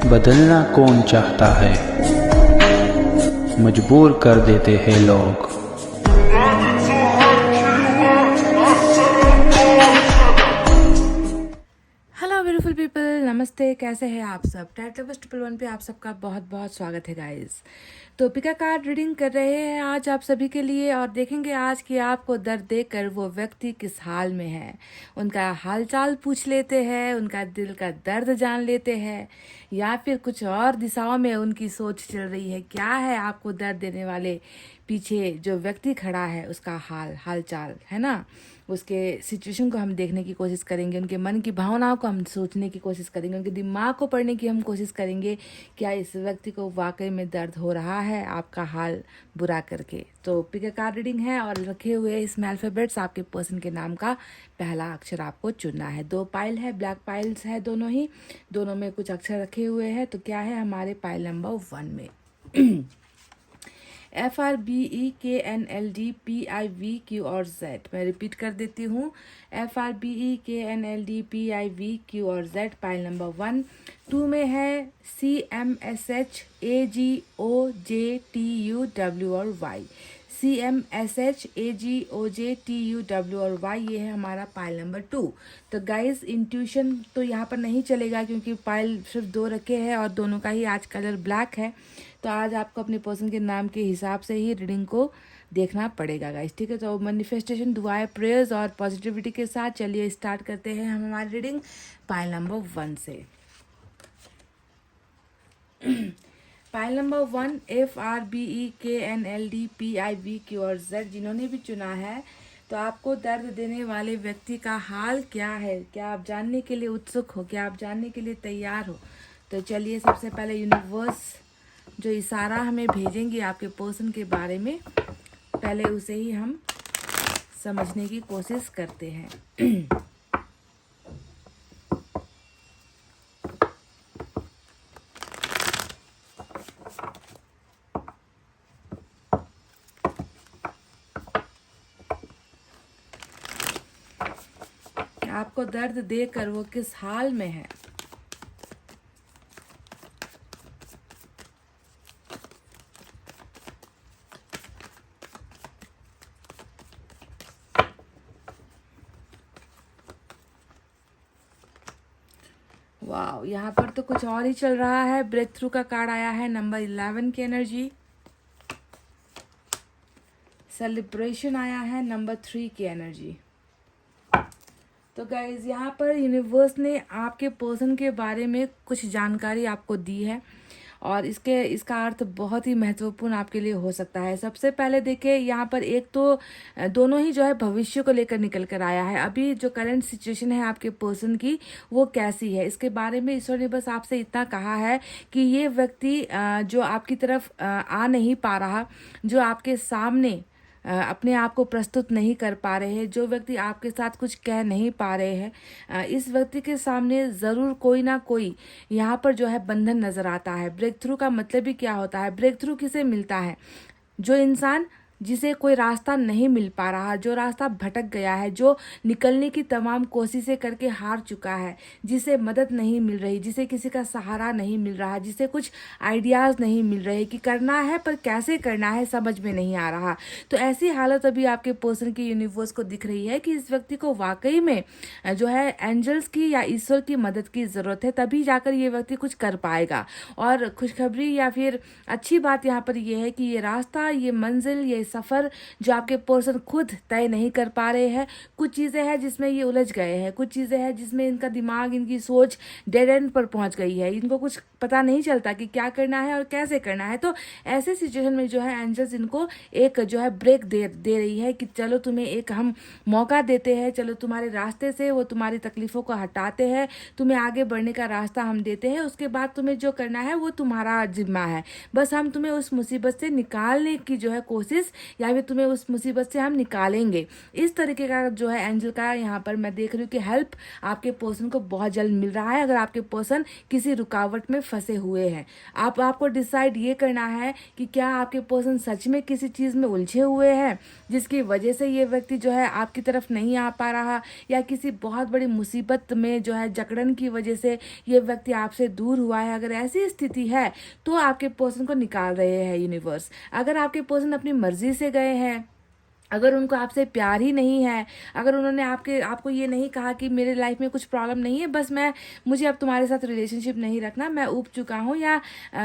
बदलना कौन चाहता है, मजबूर कर देते हैं लोग। हेलो ब्यूटीफुल पीपल, नमस्ते। कैसे हैं आप सब? टाइटल बस 111 पे आप सबका बहुत बहुत स्वागत है गाइस। तो पिका कार्ड रीडिंग कर रहे हैं आज आप सभी के लिए और देखेंगे आज कि आपको दर्द देकर वो व्यक्ति किस हाल में है। उनका हालचाल पूछ लेते हैं, उनका दिल का दर्द जान लेते हैं, या फिर कुछ और दिशाओं में उनकी सोच चल रही है। क्या है आपको दर्द देने वाले पीछे जो व्यक्ति खड़ा है उसका हालचाल है ना, उसके सिचुएशन को हम देखने की कोशिश करेंगे, उनके मन की भावनाओं को हम सोचने की कोशिश करेंगे, उनके दिमाग को पढ़ने की हम कोशिश करेंगे। क्या इस व्यक्ति को वाकई में दर्द हो रहा है आपका हाल बुरा करके? तो पिक अ कार्ड रीडिंग है और रखे हुए इसमें अल्फाबेट्स आपके पर्सन के नाम का पहला अक्षर आपको चुनना है। 2 पाइल है, ब्लैक पाइल्स है दोनों में कुछ अक्षर रखे हुए हैं। तो क्या है हमारे पाइल नंबर 1 में FRBEKNLDPIVQ और Z। मैं रिपीट कर देती हूँ, FRBEKNLDPIVQ और Z पाइल नंबर 1। 2 में है CMSHAGOJTUW और Y। CMSHAGOJTUW और Y, ये है हमारा पाइल नंबर 2। तो गाइस इंट्यूशन तो यहाँ पर नहीं चलेगा क्योंकि पाइल सिर्फ 2 रखे हैं और दोनों का ही आज कलर ब्लैक है। तो आज आपको अपने पर्सन के नाम के हिसाब से ही रीडिंग को देखना पड़ेगा गाइस, ठीक है। तो मैनिफेस्टेशन, दुआएं, प्रेयर्स और पॉजिटिविटी के साथ चलिए स्टार्ट करते हैं हम हमारी रीडिंग पाइल नंबर 1 से। पाइल नंबर 1 FRBEKNLDPIVQ और Z जिन्होंने भी चुना है, तो आपको दर्द देने वाले व्यक्ति का हाल क्या है, क्या आप जानने के लिए उत्सुक हो, क्या आप जानने के लिए तैयार हो? तो चलिए सबसे पहले यूनिवर्स जो इशारा हमें भेजेंगे आपके पर्सन के बारे में, पहले उसे ही हम समझने की कोशिश करते हैं। आपको दर्द देकर वो किस हाल में है? वाह, यहाँ पर तो कुछ और ही चल रहा है। ब्रेक थ्रू का कार्ड आया है, नंबर 11 की एनर्जी। सेलिब्रेशन आया है, नंबर 3 की एनर्जी। तो गाइज यहाँ पर यूनिवर्स ने आपके पर्सन के बारे में कुछ जानकारी आपको दी है और इसका अर्थ बहुत ही महत्वपूर्ण आपके लिए हो सकता है। सबसे पहले देखिए यहाँ पर एक तो दोनों ही जो है भविष्य को लेकर निकल कर आया है। अभी जो करंट सिचुएशन है आपके पर्सन की वो कैसी है, इसके बारे में ईश्वर ने बस आपसे इतना कहा है कि ये व्यक्ति जो आपकी तरफ आ नहीं पा रहा, जो आपके सामने अपने आप को प्रस्तुत नहीं कर पा रहे हैं, जो व्यक्ति आपके साथ कुछ कह नहीं पा रहे हैं, इस व्यक्ति के सामने ज़रूर कोई ना कोई यहाँ पर जो है बंधन नज़र आता है। ब्रेक थ्रू का मतलब ही क्या होता है? ब्रेक थ्रू किसे मिलता है? जो इंसान जिसे कोई रास्ता नहीं मिल पा रहा, जो रास्ता भटक गया है, जो निकलने की तमाम कोशिशें करके हार चुका है, जिसे मदद नहीं मिल रही, जिसे किसी का सहारा नहीं मिल रहा, जिसे कुछ आइडियाज़ नहीं मिल रहे कि करना है पर कैसे करना है समझ में नहीं आ रहा। तो ऐसी हालत अभी आपके पर्सन की यूनिवर्स को दिख रही है कि इस व्यक्ति को वाकई में जो है एंजल्स की या ईश्वर की मदद की ज़रूरत है, तभी जाकर ये व्यक्ति कुछ कर पाएगा। और खुशखबरी या फिर अच्छी बात यहाँ पर यह है कि ये रास्ता, ये मंजिल, ये सफ़र जो आपके पर्सन खुद तय नहीं कर पा रहे हैं, कुछ चीज़ें हैं जिसमें ये उलझ गए हैं, कुछ चीज़ें हैं जिसमें इनका दिमाग, इनकी सोच डेड एंड पर पहुंच गई है, इनको कुछ पता नहीं चलता कि क्या करना है और कैसे करना है। तो ऐसे सिचुएशन में जो है एंजल्स इनको एक जो है ब्रेक दे रही है कि चलो तुम्हें एक हम मौका देते हैं, चलो तुम्हारे रास्ते से वो तुम्हारी तकलीफ़ों को हटाते हैं, तुम्हें आगे बढ़ने का रास्ता हम देते हैं, उसके बाद तुम्हें जो करना है वो तुम्हारा जिम्मा है, बस हम तुम्हें उस मुसीबत से निकालने की जो है कोशिश या फिर तुम्हें उस मुसीबत से हम निकालेंगे। इस तरीके का जो है एंजल का यहाँ पर मैं देख रही हूँ कि हेल्प आपके पर्सन को बहुत जल्द मिल रहा है। अगर आपके पर्सन किसी रुकावट में फंसे हुए हैं, आपको डिसाइड ये करना है कि क्या आपके पर्सन सच में किसी चीज़ में उलझे हुए हैं जिसकी वजह से ये व्यक्ति जो है आपकी तरफ नहीं आ पा रहा, या किसी बहुत बड़ी मुसीबत में जो है जकड़न की वजह से ये व्यक्ति आपसे दूर हुआ है। अगर ऐसी स्थिति है तो आपके पर्सन को निकाल रहे हैं यूनिवर्स। अगर आपके पर्सन अपनी मर्जी से गए हैं, अगर उनको आपसे प्यार ही नहीं है, अगर उन्होंने आपको ये नहीं कहा कि मेरे लाइफ में कुछ प्रॉब्लम नहीं है, बस मुझे अब तुम्हारे साथ रिलेशनशिप नहीं रखना, मैं ऊब चुका हूँ, या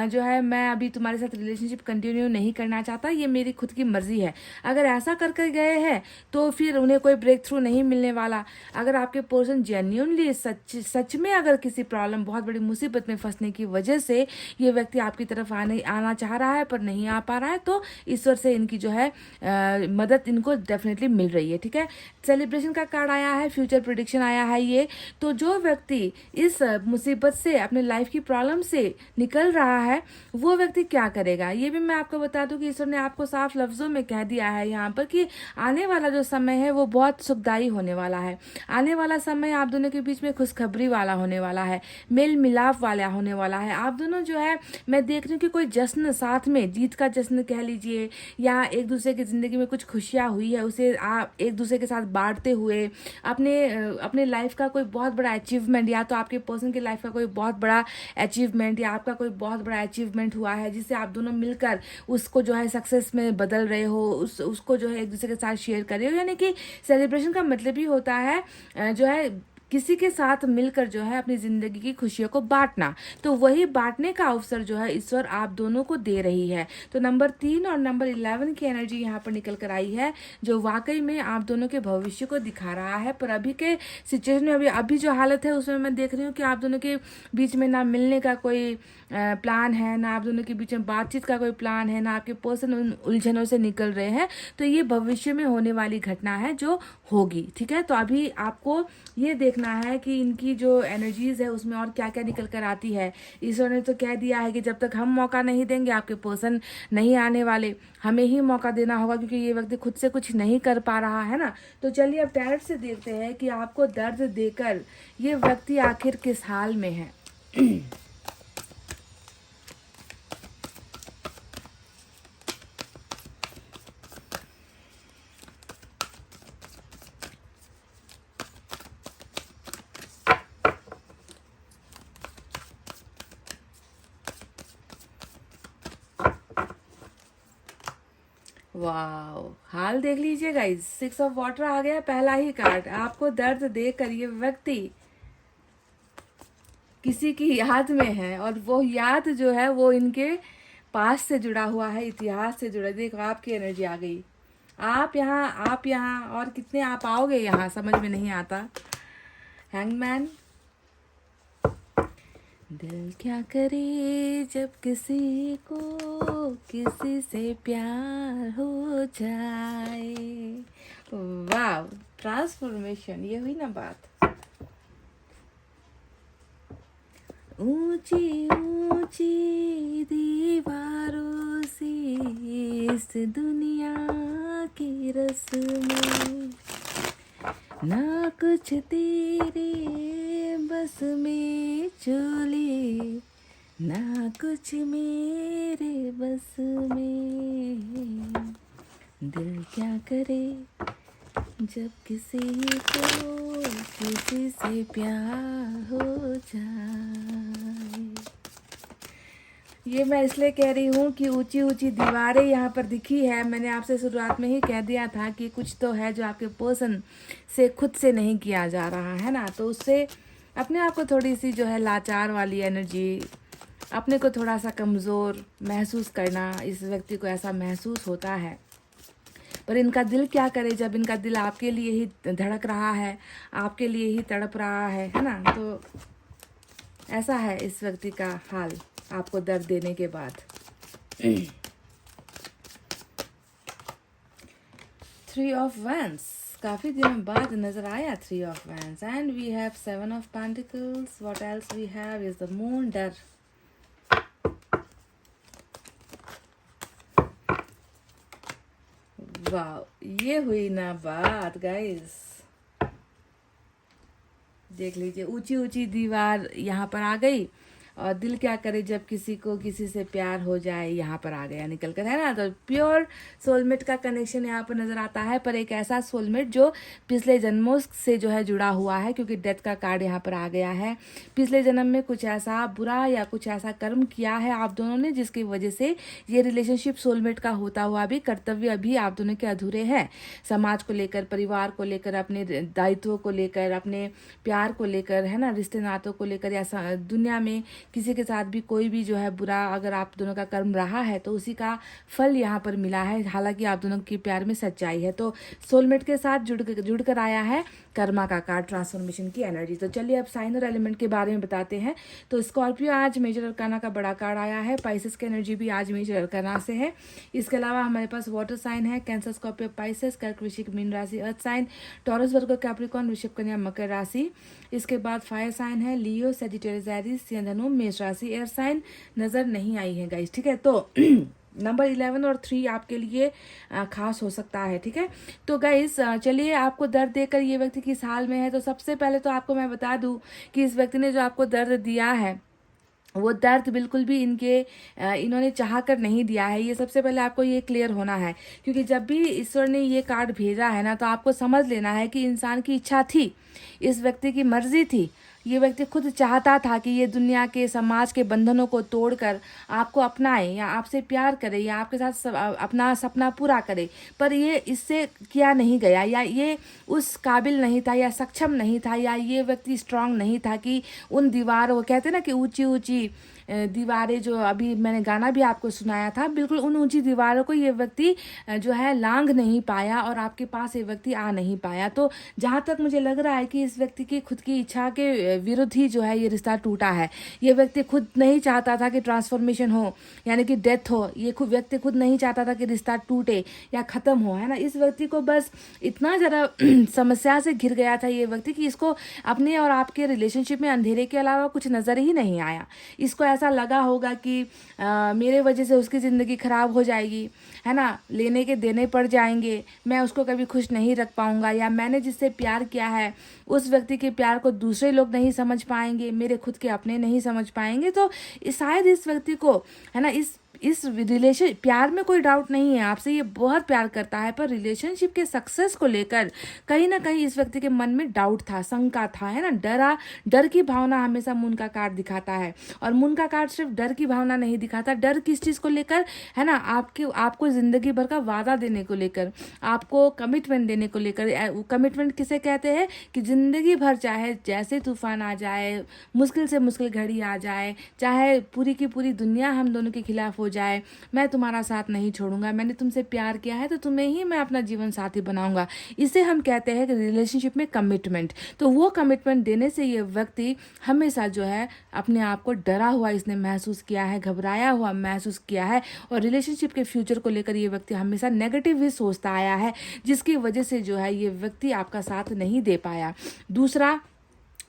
जो है मैं अभी तुम्हारे साथ रिलेशनशिप कंटिन्यू नहीं करना चाहता, ये मेरी खुद की मर्जी है, अगर ऐसा कर कर गए हैं तो फिर उन्हें कोई ब्रेक थ्रू नहीं मिलने वाला। अगर आपके पर्सन जेन्युइनली सच में अगर किसी प्रॉब्लम, बहुत बड़ी मुसीबत में फंसने की वजह से ये व्यक्ति आपकी तरफ आना चाह रहा है पर नहीं आ पा रहा है, तो ईश्वर से इनकी जो है मदद इनको डेफिनेटली मिल रही है। ठीक है, सेलिब्रेशन का कार्ड आया है, फ्यूचर प्रिडिक्शन आया है ये। तो जो व्यक्ति इस मुसीबत से, अपने लाइफ की प्रॉब्लम से निकल रहा है, वो व्यक्ति क्या करेगा ये भी मैं आपको बता दूं कि ईश्वर ने आपको साफ लफ्जों में कह दिया है यहाँ पर कि आने वाला जो समय है वो बहुत सुखदायी होने वाला है। आने वाला समय आप दोनों के बीच में खुशखबरी वाला होने वाला है, मेल मिलाप वाला होने वाला है। आप दोनों जो है, मैं देख रही हूँ कि कोई जश्न साथ में, जीत का जश्न कह लीजिए, या एक दूसरे की जिंदगी में कुछ खुशियाँ हुई है उसे आप एक दूसरे के साथ बांटते हुए, अपने लाइफ का कोई बहुत बड़ा अचीवमेंट, या तो आपके पर्सन की लाइफ का कोई बहुत बड़ा अचीवमेंट या आपका कोई बहुत बड़ा अचीवमेंट हुआ है जिससे आप दोनों मिलकर उसको जो है सक्सेस में बदल रहे हो, उसको जो है एक दूसरे के साथ शेयर कर रहे हो। यानी कि सेलिब्रेशन का मतलब ही होता है जो है किसी के साथ मिलकर जो है अपनी जिंदगी की खुशियों को बांटना। तो वही बांटने का अवसर जो है ईश्वर आप दोनों को दे रही है। तो नंबर 3 और नंबर 11 की एनर्जी यहाँ पर निकल कर आई है, जो वाकई में आप दोनों के भविष्य को दिखा रहा है। पर अभी के सिचुएशन में, अभी जो हालत है उसमें मैं देख रही हूँ कि आप दोनों के बीच में ना मिलने का कोई प्लान है, ना आप दोनों के बीच में बातचीत का कोई प्लान है, ना आपके पर्सन उन उलझनों से निकल रहे हैं। तो ये भविष्य में होने वाली घटना है जो होगी। ठीक है, तो अभी आपको ये देखना है कि इनकी जो एनर्जीज है उसमें और क्या क्या निकल कर आती है। ईश्वर ने तो कह दिया है कि जब तक हम मौका नहीं देंगे आपके पर्सन नहीं आने वाले, हमें ही मौका देना होगा, क्योंकि ये व्यक्ति खुद से कुछ नहीं कर पा रहा है ना। तो चलिए अब टैरोट से देखते हैं कि आपको दर्द देकर ये व्यक्ति आखिर किस हाल में है। वाह, हाल देख लीजिए गाइस, 6 ऑफ वाटर आ गया, पहला ही कार्ड। आपको दर्द देकर ये व्यक्ति किसी की याद में है, और वो याद जो है वो इनके पास से जुड़ा हुआ है, इतिहास से जुड़ा। देखो आपकी एनर्जी आ गई, आप यहाँ और कितने आप आओगे यहाँ समझ में नहीं आता। हैंगमैन, दिल क्या करे जब किसी को किसी से प्यार हो जाए। वाह, ट्रांसफॉर्मेशन, ये हुई ना बात। ऊंची ऊंची दीवारों से इस दुनिया की रस्में, ना कुछ तेरे बस में चले, ना कुछ मेरे बस में। दिल क्या करे जब किसी को किसी से प्यार हो जाए। ये मैं इसलिए कह रही हूँ कि ऊंची ऊंची दीवारें यहाँ पर दिखी है। मैंने आपसे शुरुआत में ही कह दिया था कि कुछ तो है जो आपके पर्सन से खुद से नहीं किया जा रहा है ना। तो उससे अपने आप को थोड़ी सी जो है लाचार वाली एनर्जी, अपने को थोड़ा सा कमज़ोर महसूस करना, इस व्यक्ति को ऐसा महसूस होता है। पर इनका दिल क्या करे जब इनका दिल आपके लिए ही धड़क रहा है, आपके लिए ही तड़प रहा है ना। तो ऐसा है इस व्यक्ति का हाल आपको दर्द देने के बाद। 3 ऑफ वैंस काफ़ी दिनों बाद नज़र आया, 3 of wands, and we have 7 of pentacles. What else we have is the moon, डर। वाह, ये हुई ना बात गाइस। देख लीजिए, ऊंची ऊंची दीवार यहाँ पर आ गई, और दिल क्या करे जब किसी को किसी से प्यार हो जाए, यहाँ पर आ गया निकल कर, है ना। तो प्योर सोलमेट का कनेक्शन यहाँ पर नजर आता है, पर एक ऐसा सोलमेट जो पिछले जन्मों से जो है जुड़ा हुआ है, क्योंकि डेथ का कार्ड यहाँ पर आ गया है। पिछले जन्म में कुछ ऐसा बुरा या कुछ ऐसा कर्म किया है आप दोनों ने, जिसकी वजह से ये रिलेशनशिप सोलमेट का होता हुआ भी कर्तव्य अभी आप दोनों के अधूरे हैं। समाज को लेकर, परिवार को लेकर, अपने दायित्वों को लेकर, अपने प्यार को लेकर, है ना, रिश्ते नातों को लेकर, या दुनिया में किसी के साथ भी कोई भी जो है बुरा अगर आप दोनों का कर्म रहा है तो उसी का फल यहाँ पर मिला है। हालांकि आप दोनों के प्यार में सच्चाई है। तो सोलमेट के साथ जुड़कर आया है कर्मा का कार्ड, ट्रांसफॉर्मेशन की एनर्जी। तो चलिए अब साइन और एलिमेंट के बारे में बताते हैं। तो स्कॉर्पियो आज मेजर अरकाना का बड़ा कार्ड आया है। पाइसेस की एनर्जी भी आज मेजर अरकाना से है। इसके अलावा हमारे पास वाटर साइन है, कैंसर, स्कॉर्पियो, पाइसेस, कर्क, वृश्चिक, मीन राशि, अर्थ साइन, टॉरस, वर्गो, कैप्रिकॉर्न, वृषभ, कन्या, मकर राशि। इसके बाद फायर साइन है, लियो, सेजिटेरियस, एरीज, सिंह, धनु, मेष राशि। एयर साइन नजर नहीं आई है गाइस, ठीक है। तो नंबर 11 और 3 आपके लिए खास हो सकता है, ठीक है। तो गाइस चलिए, आपको दर्द देकर ये व्यक्ति किस हाल में है, तो सबसे पहले तो आपको मैं बता दूं कि इस व्यक्ति ने जो आपको दर्द दिया है वो दर्द बिल्कुल भी इन्होंने चाह कर नहीं दिया है। ये सबसे पहले आपको ये क्लियर होना है, क्योंकि जब भी ईश्वर ने ये कार्ड भेजा है ना, तो आपको समझ लेना है कि इंसान की इच्छा थी, इस व्यक्ति की मर्जी थी। ये व्यक्ति खुद चाहता था कि ये दुनिया के, समाज के बंधनों को तोड़कर आपको अपनाए, या आपसे प्यार करे, या आपके साथ अपना सपना पूरा करे, पर ये इससे किया नहीं गया, या ये उस काबिल नहीं था, या सक्षम नहीं था, या ये व्यक्ति स्ट्रांग नहीं था कि उन दीवारों, कहते हैं ना कि ऊंची ऊंची दीवारें, जो अभी मैंने गाना भी आपको सुनाया था, बिल्कुल उन ऊंची दीवारों को ये व्यक्ति जो है लांघ नहीं पाया, और आपके पास ये व्यक्ति आ नहीं पाया। तो जहाँ तक मुझे लग रहा है कि इस व्यक्ति की खुद की इच्छा के विरुद्ध ही जो है ये रिश्ता टूटा है। ये व्यक्ति खुद नहीं चाहता था कि ट्रांसफॉर्मेशन हो, यानी कि डेथ हो। ये व्यक्ति खुद नहीं चाहता था कि रिश्ता टूटे या ख़त्म हो, है ना। इस व्यक्ति को बस इतना ज़्यादा समस्या से घिर गया था ये व्यक्ति कि इसको अपने और आपके रिलेशनशिप में अंधेरे के अलावा कुछ नज़र ही नहीं आया। इसको ऐसा लगा होगा कि मेरे वजह से उसकी ज़िंदगी ख़राब हो जाएगी, है ना, लेने के देने पड़ जाएंगे, मैं उसको कभी खुश नहीं रख पाऊंगा, या मैंने जिससे प्यार किया है उस व्यक्ति के प्यार को दूसरे लोग नहीं समझ पाएंगे, मेरे खुद के अपने नहीं समझ पाएंगे। तो शायद इस व्यक्ति को, है ना, इस रिलेशन प्यार में कोई डाउट नहीं है, आपसे ये बहुत प्यार करता है, पर रिलेशनशिप के सक्सेस को लेकर कहीं ना कहीं इस व्यक्ति के मन में डाउट था, शंका था, है ना। डर की भावना हमेशा मून का कार्ड दिखाता है, और मून का कार्ड सिर्फ डर की भावना नहीं दिखाता। डर किस चीज़ को लेकर, है ना, आपको जिंदगी भर का वादा देने को लेकर, आपको कमिटमेंट देने को लेकर। कमिटमेंट किसे कहते हैं कि जिंदगी भर चाहे जैसे तूफान आ जाए, मुश्किल से मुश्किल घड़ी आ जाए, चाहे पूरी की पूरी दुनिया हम दोनों के खिलाफ हो जाए, मैं तुम्हारा साथ नहीं छोड़ूंगा, मैंने तुमसे प्यार किया है तो तुम्हें ही मैं अपना जीवन साथी बनाऊंगा। इसे हम कहते हैं कि रिलेशनशिप में कमिटमेंट। तो वो कमिटमेंट देने से ये व्यक्ति हमेशा जो है अपने आप को डरा हुआ इसने महसूस किया है, घबराया हुआ महसूस किया है, और रिलेशनशिप के फ्यूचर को लेकर ये व्यक्ति हमेशा नेगेटिव ही सोचता आया है, जिसकी वजह से जो है ये व्यक्ति आपका साथ नहीं दे पाया। दूसरा,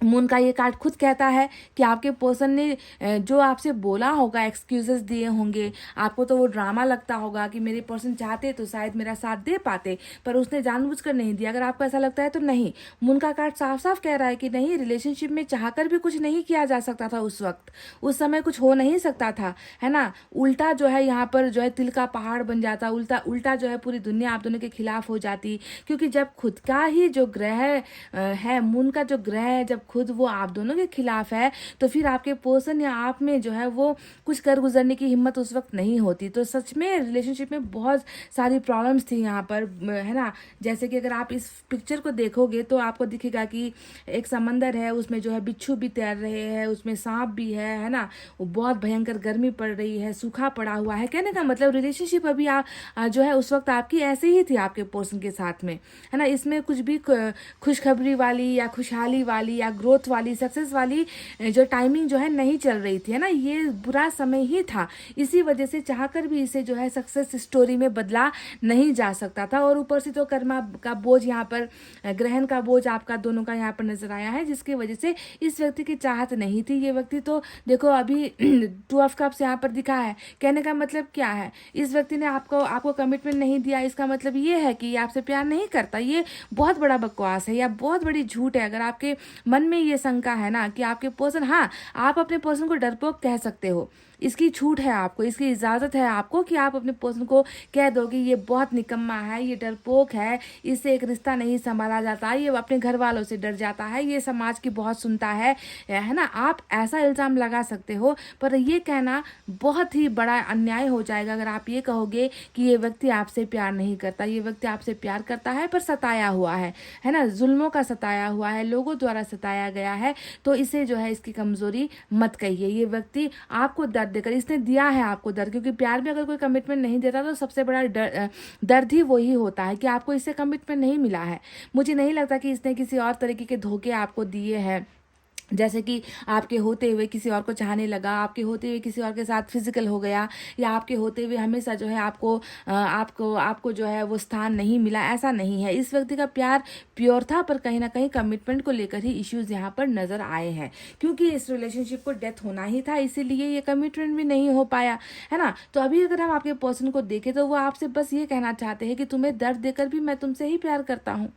मून का ये कार्ड खुद कहता है कि आपके पर्सन ने जो आपसे बोला होगा, एक्सक्यूजेस दिए होंगे, आपको तो वो ड्रामा लगता होगा कि मेरे पर्सन चाहते तो शायद मेरा साथ दे पाते, पर उसने जानबूझकर नहीं दिया। अगर आपको ऐसा लगता है तो नहीं, मून का कार्ड साफ साफ कह रहा है कि नहीं, रिलेशनशिप में चाहकर भी कुछ नहीं किया जा सकता था उस वक्त, उस समय कुछ हो नहीं सकता था, है ना। उल्टा जो है यहाँ पर जो है तिल का पहाड़ बन जाता, उल्टा जो है पूरी दुनिया आप दोनों के खिलाफ हो जाती, क्योंकि जब खुद का ही जो ग्रह है, मून का जो ग्रह है, जब खुद वो आप दोनों के खिलाफ है, तो फिर आपके पर्सन या आप में जो है वो कुछ कर गुजरने की हिम्मत उस वक्त नहीं होती। तो सच में रिलेशनशिप में बहुत सारी प्रॉब्लम्स थी यहाँ पर, है ना। जैसे कि अगर आप इस पिक्चर को देखोगे तो आपको दिखेगा कि एक समंदर है, उसमें जो है बिच्छू भी तैर रहे हैं, उसमें सांप भी है ना। वो बहुत भयंकर गर्मी पड़ रही है, सूखा पड़ा हुआ है। कहने का मतलब रिलेशनशिप अभी जो है उस वक्त आपकी ऐसे ही थी आपके पर्सन के साथ में, है ना। इसमें कुछ भी खुशखबरी वाली या खुशहाली वाली या ग्रोथ वाली, सक्सेस वाली जो टाइमिंग जो है नहीं चल रही थी, है ना, ये बुरा समय ही था। इसी वजह से चाहकर भी इसे जो है सक्सेस स्टोरी में बदला नहीं जा सकता था। और ऊपर से तो कर्मा का बोझ यहाँ पर, ग्रहण का बोझ आपका दोनों का यहाँ पर नजर आया है, जिसकी वजह से इस व्यक्ति की चाहत नहीं थी। ये व्यक्ति तो देखो अभी 2 ऑफ कप्स यहाँ पर दिखा है। कहने का मतलब क्या है, इस व्यक्ति ने आपको कमिटमेंट नहीं दिया, इसका मतलब ये है कि ये आपसे प्यार नहीं करता। ये बहुत बड़ा बकवास है या बहुत बड़ी झूठ है। अगर आपके मन में ये शंका है ना कि आपके पर्सन, हाँ, आप अपने पर्सन को डरपोक कह सकते हो, इसकी छूट है आपको, इसकी इजाज़त है आपको कि आप अपने पर्सन को कह दो कि ये बहुत निकम्मा है, ये डरपोक है, इससे एक रिश्ता नहीं संभाला जाता, ये अपने घर वालों से डर जाता है, ये समाज की बहुत सुनता है ना। आप ऐसा इल्ज़ाम लगा सकते हो, पर ये कहना बहुत ही बड़ा अन्याय हो जाएगा अगर आप ये कहोगे कि ये व्यक्ति आपसे प्यार नहीं करता। ये व्यक्ति आपसे प्यार करता है पर सताया हुआ है ना, जुल्मों का सताया हुआ है, लोगों द्वारा सताया गया है। तो इसे जो है इसकी कमज़ोरी मत कहिए। ये व्यक्ति आपको दर्द देकर, इसने दिया है आपको दर्द, क्योंकि प्यार में अगर कोई कमिटमेंट नहीं देता तो सबसे बड़ा दर्द ही वही होता है कि आपको इससे कमिटमेंट नहीं मिला है। मुझे नहीं लगता कि इसने किसी और तरीके के धोखे आपको दिए हैं, जैसे कि आपके होते हुए किसी और को चाहने लगा, आपके होते हुए किसी और के साथ फिजिकल हो गया, या आपके होते हुए हमेशा जो है आपको जो है वो स्थान नहीं मिला। ऐसा नहीं है। इस व्यक्ति का प्यार प्योर था, पर कहीं ना कहीं कमिटमेंट को लेकर ही इश्यूज यहाँ पर नजर आए हैं, क्योंकि इस रिलेशनशिप को डेथ होना ही था, इसीलिए ये कमिटमेंट भी नहीं हो पाया, है ना। तो अभी अगर हम आपके पर्सन को देखें तो वो आपसे बस ये कहना चाहते हैं कि तुम्हें दर्द देकर भी मैं तुमसे ही प्यार करता हूँ,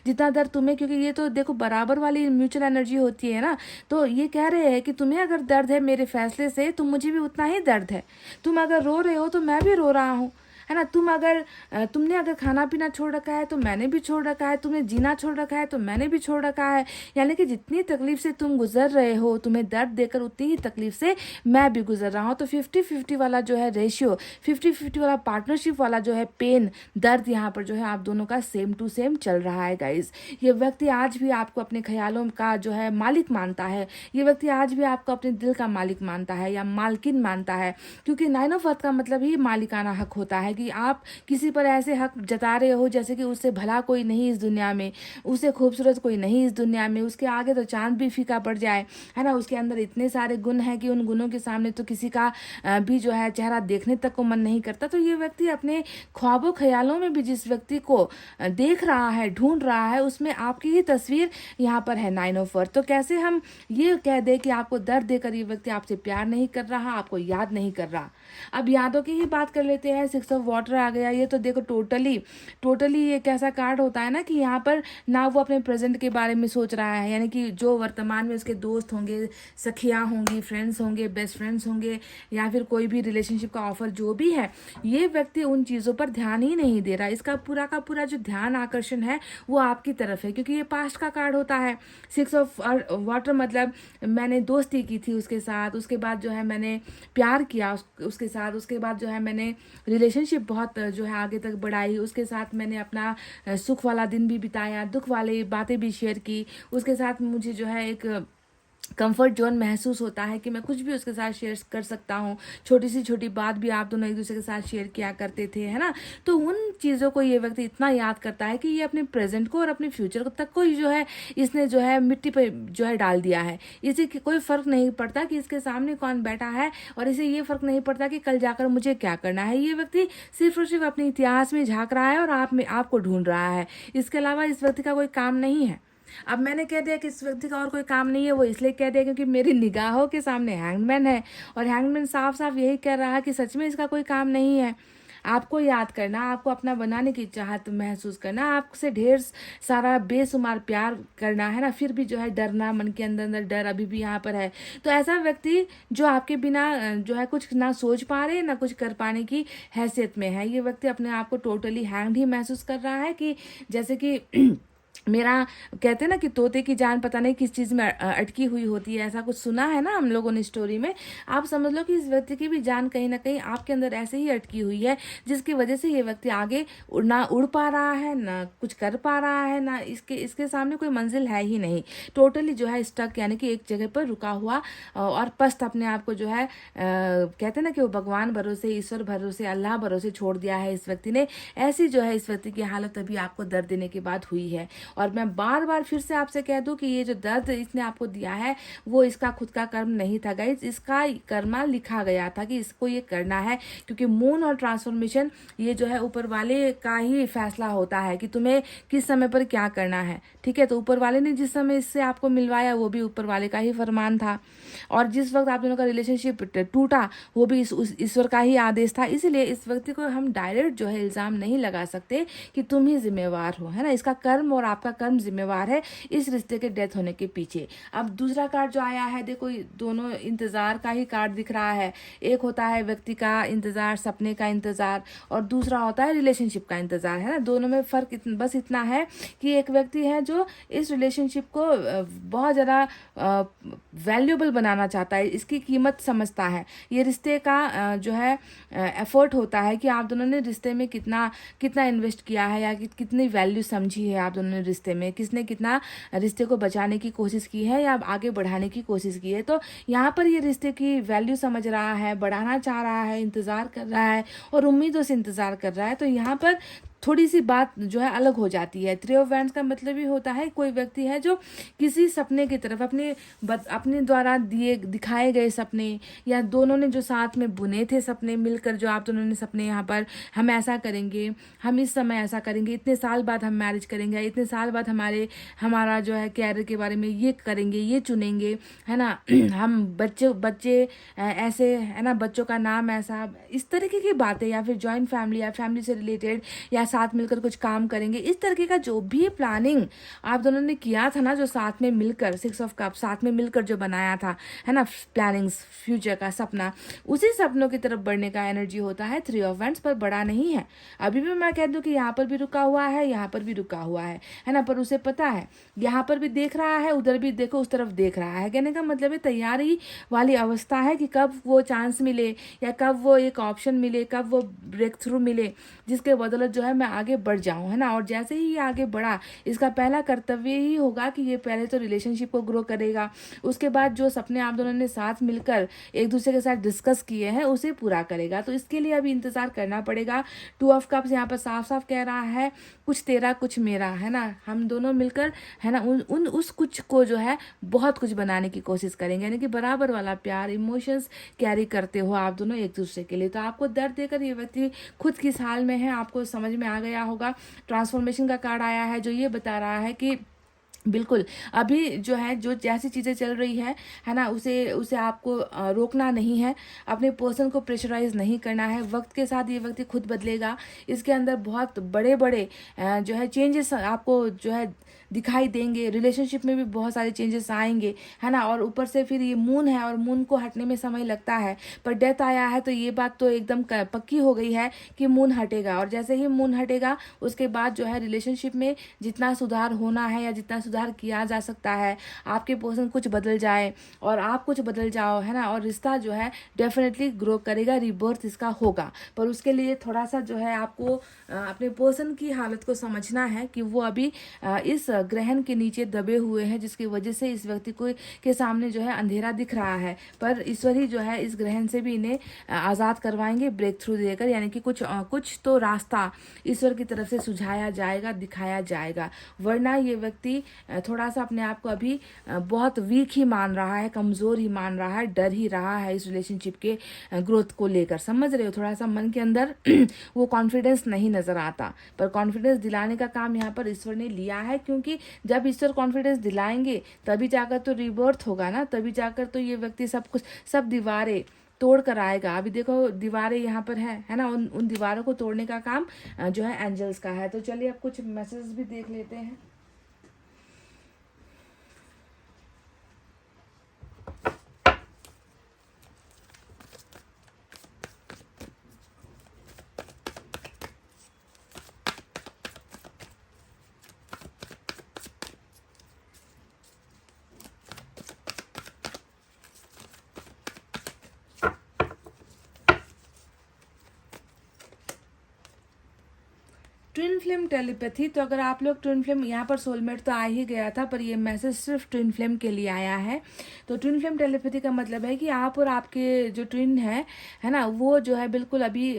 जितना दर्द तुम्हें, क्योंकि ये तो देखो बराबर वाली म्यूचुअल एनर्जी होती है ना। तो ये कह रहे हैं कि तुम्हें अगर दर्द है मेरे फैसले से, तो मुझे भी उतना ही दर्द है। तुम अगर रो रहे हो तो मैं भी रो रहा हूँ, है ना। तुमने अगर खाना पीना छोड़ रखा है तो मैंने भी छोड़ रखा है, तुमने जीना छोड़ रखा है तो मैंने भी छोड़ रखा है। यानी कि जितनी तकलीफ से तुम गुजर रहे हो, तुम्हें दर्द देकर उतनी ही तकलीफ से मैं भी गुजर रहा हूँ। तो 50-50 वाला जो है रेशियो, 50-50 वाला पार्टनरशिप वाला जो है पेन, दर्द यहाँ पर जो है आप दोनों का सेम टू सेम चल रहा है गाइज। ये व्यक्ति आज भी आपको अपने ख्यालों का जो है मालिक मानता है। ये व्यक्ति आज भी आपको अपने दिल का मालिक मानता है या मालकिन मानता है, क्योंकि 9 ऑफ अर्थ का मतलब ही मालिकाना हक होता है कि आप किसी पर ऐसे हक जता रहे हो जैसे कि उससे भला कोई नहीं इस दुनिया में, उससे खूबसूरत कोई नहीं इस दुनिया में, उसके आगे तो चांद भी फीका पड़ जाए, है ना। उसके अंदर इतने सारे गुण हैं कि उन गुणों के सामने तो किसी का भी जो है चेहरा देखने तक को मन नहीं करता। तो ये व्यक्ति अपने ख्वाबों ख्यालों में भी जिस व्यक्ति को देख रहा है, ढूंढ रहा है, उसमें आपकी ही तस्वीर यहाँ पर है 9 ऑफ अर्थ। तो कैसे हम ये कह दे कि आपको दर्द देकर ये व्यक्ति आपसे प्यार नहीं कर रहा, आपको याद नहीं कर रहा। अब यादों की ही बात कर लेते हैं। 6 ऑफ वाटर आ गया। ये तो देखो टोटली एक ऐसा कार्ड होता है ना कि यहाँ पर ना वो अपने प्रेजेंट के बारे में सोच रहा है, यानी कि जो वर्तमान में उसके दोस्त होंगे, सखियाँ होंगी, फ्रेंड्स होंगे, बेस्ट फ्रेंड्स होंगे, या फिर कोई भी रिलेशनशिप का ऑफर जो भी है, ये व्यक्ति उन चीज़ों पर ध्यान ही नहीं दे रहा। इसका पूरा का पूरा जो ध्यान आकर्षण है वो आपकी तरफ है, क्योंकि ये पास्ट का कार्ड होता है। 6 ऑफ वाटर मतलब मैंने दोस्ती की थी उसके साथ, उसके बाद जो है मैंने प्यार किया उसके साथ, उसके बाद जो है मैंने रिलेशनशिप बहुत जो है आगे तक बढ़ाई, उसके साथ मैंने अपना सुख वाला दिन भी बिताया, दुख वाली बातें भी शेयर की, उसके साथ मुझे जो है एक कंफर्ट जोन महसूस होता है कि मैं कुछ भी उसके साथ शेयर कर सकता हूँ। छोटी सी छोटी बात भी आप दोनों एक दूसरे के साथ शेयर किया करते थे, है ना। तो उन चीज़ों को ये व्यक्ति इतना याद करता है कि ये अपने प्रेजेंट को और अपने फ्यूचर को तक को ही जो है इसने जो है मिट्टी पे जो है डाल दिया है। इसे कोई फ़र्क नहीं पड़ता कि इसके सामने कौन बैठा है, और इसे ये फ़र्क नहीं पड़ता कि कल जाकर मुझे क्या करना है। ये व्यक्ति सिर्फ और सिर्फ अपने इतिहास में झाँक रहा है और आपको ढूंढ रहा है। इसके अलावा इस व्यक्ति का कोई काम नहीं है। अब मैंने कह दिया कि इस व्यक्ति का और कोई काम नहीं है, वो इसलिए कह दिया क्योंकि मेरी निगाहों के सामने हैंगमैन है, और हैंगमैन साफ साफ यही कह रहा है कि सच में इसका कोई काम नहीं है। आपको याद करना, आपको अपना बनाने की चाहत महसूस करना, आपसे ढेर सारा बेशुमार प्यार करना, है ना, फिर भी जो है डरना, मन के अंदर डर अभी भी यहाँ पर है। तो ऐसा व्यक्ति जो आपके बिना जो है कुछ ना सोच पा रहे ना कुछ कर पाने की हैसियत में है। ये व्यक्ति अपने आप को टोटली हैंग्ड ही महसूस कर रहा है, कि जैसे कि मेरा कहते हैं ना कि तोते की जान पता नहीं किस चीज़ में अटकी हुई होती है, ऐसा कुछ सुना है ना हम लोगों ने स्टोरी में। आप समझ लो कि इस व्यक्ति की भी जान कहीं ना कहीं आपके अंदर ऐसे ही अटकी हुई है, जिसकी वजह से ये व्यक्ति आगे ना उड़ पा रहा है, ना कुछ कर पा रहा है, ना इसके सामने कोई मंजिल है ही नहीं। टोटली जो है स्टक, यानी कि एक जगह पर रुका हुआ और पस्त अपने आप को जो है कहते हैं ना कि वो भगवान भरोसे, ईश्वर भरोसे, अल्लाह भरोसे छोड़ दिया है इस व्यक्ति ने। ऐसी जो है इस व्यक्ति की हालत अभी आपको दर्द देने के बाद हुई है। और मैं बार बार फिर से आपसे कह दूं कि ये जो दर्द इसने आपको दिया है वो इसका खुद का कर्म नहीं था गाइज, इसका कर्मा लिखा गया था कि इसको ये करना है, क्योंकि मून और ट्रांसफॉर्मेशन ये जो है ऊपर वाले का ही फैसला होता है कि तुम्हें किस समय पर क्या करना है। ठीक है, तो ऊपर वाले ने जिस समय इससे आपको मिलवाया वो भी ऊपर वाले का ही फरमान था, और जिस वक्त आप दोनों का रिलेशनशिप टूटा वो भी ईश्वर का ही आदेश था। इसीलिए इस व्यक्ति को हम डायरेक्ट जो है इल्ज़ाम नहीं लगा सकते कि तुम ही जिम्मेवार हो, है ना। इसका कर्म और आपका कर्म जिम्मेवार है इस रिश्ते के डेथ होने के पीछे। अब दूसरा कार्ड जो आया है, देखो दोनों इंतजार का ही कार्ड दिख रहा है। एक होता है व्यक्ति का इंतजार, सपने का इंतजार, और दूसरा होता है रिलेशनशिप का इंतजार, है ना। दोनों में फर्क बस इतना है कि एक व्यक्ति है जो इस रिलेशनशिप को बहुत ज़्यादा वैल्यूएबल बनाना चाहता है, इसकी कीमत समझता है। ये रिश्ते का जो है एफर्ट होता है कि आप दोनों ने रिश्ते में कितना कितना इन्वेस्ट किया है, या कितनी वैल्यू समझी है आप दोनों ने रिश्ते में, किसने कितना रिश्ते को बचाने की कोशिश की है या आगे बढ़ाने की कोशिश की है। तो यहाँ पर ये रिश्ते की वैल्यू समझ रहा है, बढ़ाना चाह रहा है, इंतज़ार कर रहा है और उम्मीदों से इंतज़ार कर रहा है। तो यहाँ पर थोड़ी सी बात जो है अलग हो जाती है। 3 ऑफ वैंड्स का मतलब ही होता है कोई व्यक्ति है जो किसी सपने की तरफ अपने द्वारा दिखाए गए सपने, या दोनों ने जो साथ में बुने थे सपने मिलकर, जो आप दोनों ने सपने यहाँ पर हम ऐसा करेंगे, हम इस समय ऐसा करेंगे, इतने साल बाद हम मैरिज करेंगे, इतने साल बाद हमारा जो है कैरियर के बारे में ये करेंगे, ये चुनेंगे, है ना। हम बच्चे ऐसे, है ना, बच्चों का नाम ऐसा, इस तरीके की बातें, या फिर जॉइंट फैमिली या फैमिली से रिलेटेड, या साथ मिलकर कुछ काम करेंगे, इस तरीके का जो भी प्लानिंग आप दोनों ने किया था ना, जो साथ में मिलकर 6 ऑफ कप साथ में मिलकर जो बनाया था, है ना, प्लानिंग्स, फ्यूचर का सपना, उसी सपनों की तरफ बढ़ने का एनर्जी होता है 3 ऑफ वैंड्स। पर बड़ा नहीं है अभी भी, मैं कह दूं कि यहाँ पर भी रुका हुआ है, यहाँ पर भी रुका हुआ है ना, पर उसे पता है यहाँ पर भी देख रहा है, उधर भी देखो, उस तरफ देख रहा है। कहने का मतलब है तैयारी वाली अवस्था है कि कब वो चांस मिले, या कब वो एक ऑप्शन मिले, कब वो ब्रेक थ्रू मिले जिसके बदौलत जो है मैं आगे बढ़ जाऊं, है ना। और जैसे ही ये आगे बढ़ा, इसका पहला कर्तव्य ही होगा कि ये पहले तो रिलेशनशिप को ग्रो करेगा, उसके बाद जो सपने आप दोनों ने साथ मिलकर एक दूसरे के साथ डिस्कस किए हैं उसे पूरा करेगा। तो इसके लिए अभी इंतजार करना पड़ेगा। 2 ऑफ कप्स यहाँ पर साफ साफ कह रहा है कुछ तेरा कुछ मेरा, है ना, हम दोनों मिलकर, है ना, उस कुछ को जो है बहुत कुछ बनाने की कोशिश करेंगे, यानी कि बराबर वाला प्यार, इमोशंस कैरी करते हो आप दोनों एक दूसरे के लिए। तो आपको दर्द देकर ये व्यक्ति खुद किस हाल में है आपको समझ में आ गया होगा। ट्रांसफॉर्मेशन का कार्ड आया है जो ये बता रहा है कि बिल्कुल अभी जो है, जो जैसी चीज़ें चल रही है ना, उसे आपको रोकना नहीं है, अपने पर्सन को प्रेशराइज नहीं करना है। वक्त के साथ ये व्यक्ति खुद बदलेगा, इसके अंदर बहुत बड़े बड़े जो है चेंजेस आपको जो है दिखाई देंगे। रिलेशनशिप में भी बहुत सारे चेंजेस आएंगे, है ना। और ऊपर से फिर ये मून है, और मून को हटने में समय लगता है, पर डेथ आया है तो ये बात तो एकदम पक्की हो गई है कि मून हटेगा। और जैसे ही मून हटेगा उसके बाद जो है रिलेशनशिप में जितना सुधार होना है या जितना सुधार किया जा सकता है, आपके पर्सन कुछ बदल जाए और आप कुछ बदल जाओ, है ना, और रिश्ता जो है डेफिनेटली ग्रो करेगा, रिबर्थ इसका होगा। पर उसके लिए थोड़ा सा जो है आपको अपने पर्सन की हालत को समझना है कि वो अभी इस ग्रहण के नीचे दबे हुए हैं, जिसकी वजह से इस व्यक्ति को के सामने जो है अंधेरा दिख रहा है। पर ईश्वर ही जो है इस ग्रहण से भी इन्हें आज़ाद करवाएंगे ब्रेक थ्रू देकर, यानी कि कुछ तो रास्ता ईश्वर की तरफ से सुझाया जाएगा, दिखाया जाएगा। वरना ये व्यक्ति थोड़ा सा अपने आप को अभी बहुत वीक ही मान रहा है, कमज़ोर ही मान रहा है, डर ही रहा है इस रिलेशनशिप के ग्रोथ को लेकर। समझ रहे हो, थोड़ा सा मन के अंदर वो कॉन्फिडेंस नहीं नज़र आता। पर कॉन्फिडेंस दिलाने का काम यहाँ पर ईश्वर ने लिया है, क्योंकि जब ईश्वर कॉन्फिडेंस दिलाएंगे तभी जाकर तो रिबर्थ होगा ना, तभी जाकर तो ये व्यक्ति सब दीवारें तोड़ कर आएगा। अभी देखो दीवारें यहाँ पर है ना, उन दीवारों को तोड़ने का काम जो है एंजल्स का है। तो चलिए अब कुछ मैसेज भी देख लेते हैं। ट्विन ट्विन फ्लेम टेलीपैथी, तो अगर आप लोग ट्विन फ्लेम, यहाँ पर सोलमेट तो आ ही गया था, पर ये मैसेज सिर्फ ट्विन फ्लेम के लिए आया है। तो ट्विन फ्लेम टेलीपैथी का मतलब है कि आप और आपके जो ट्विन है ना, वो जो है बिल्कुल अभी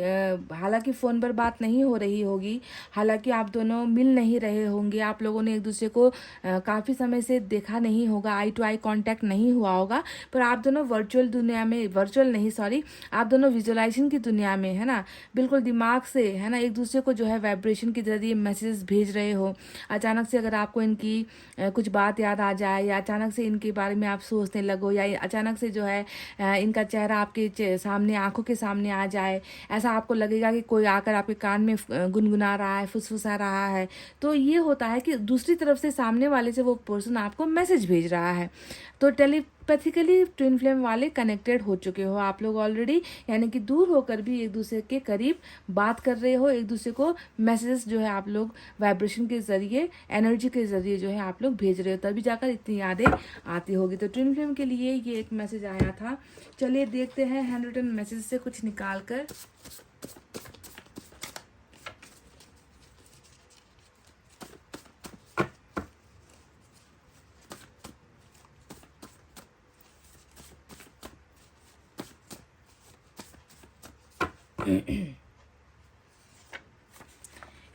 हालांकि फ़ोन पर बात नहीं हो रही होगी, हालांकि आप दोनों मिल नहीं रहे होंगे, आप लोगों ने एक दूसरे को काफ़ी समय से देखा नहीं होगा, आई टू आई कांटेक्ट नहीं हुआ होगा, पर आप दोनों वर्चुअल दुनिया में, वर्चुअल नहीं सॉरी, आप दोनों विजुअलाइजेशन की दुनिया में, है ना, बिल्कुल दिमाग से, है ना, एक दूसरे को जो है वाइब्रेशन के जरिए मैसेजेस भेज रहे हो। अचानक से अगर आपको इनकी कुछ बात याद आ जाए, या अचानक से इनके बारे में आप सोचने लगो, या अचानक से जो है इनका चेहरा आपके सामने, आंखों के सामने आ जाए, ऐसा आपको लगेगा कि कोई आकर आपके कान में गुनगुना रहा है, फुसफुसा रहा है, तो ये होता है कि दूसरी तरफ से, सामने वाले से वो पर्सन आपको मैसेज भेज रहा है। तो टेलीपैथिकली ट्विन फ्लेम वाले कनेक्टेड हो चुके हो आप लोग ऑलरेडी, यानी कि दूर होकर भी एक दूसरे के करीब बात कर रहे हो, एक दूसरे को मैसेजेस जो है आप लोग वाइब्रेशन के जरिए, एनर्जी के जरिए जो है आप लोग भेज रहे हो, तभी जाकर इतनी यादें आती होगी। तो ट्विन फ्लेम के लिए ये एक मैसेज आया था। चलिए देखते हैं हैंड रिटन मैसेज से कुछ निकाल कर।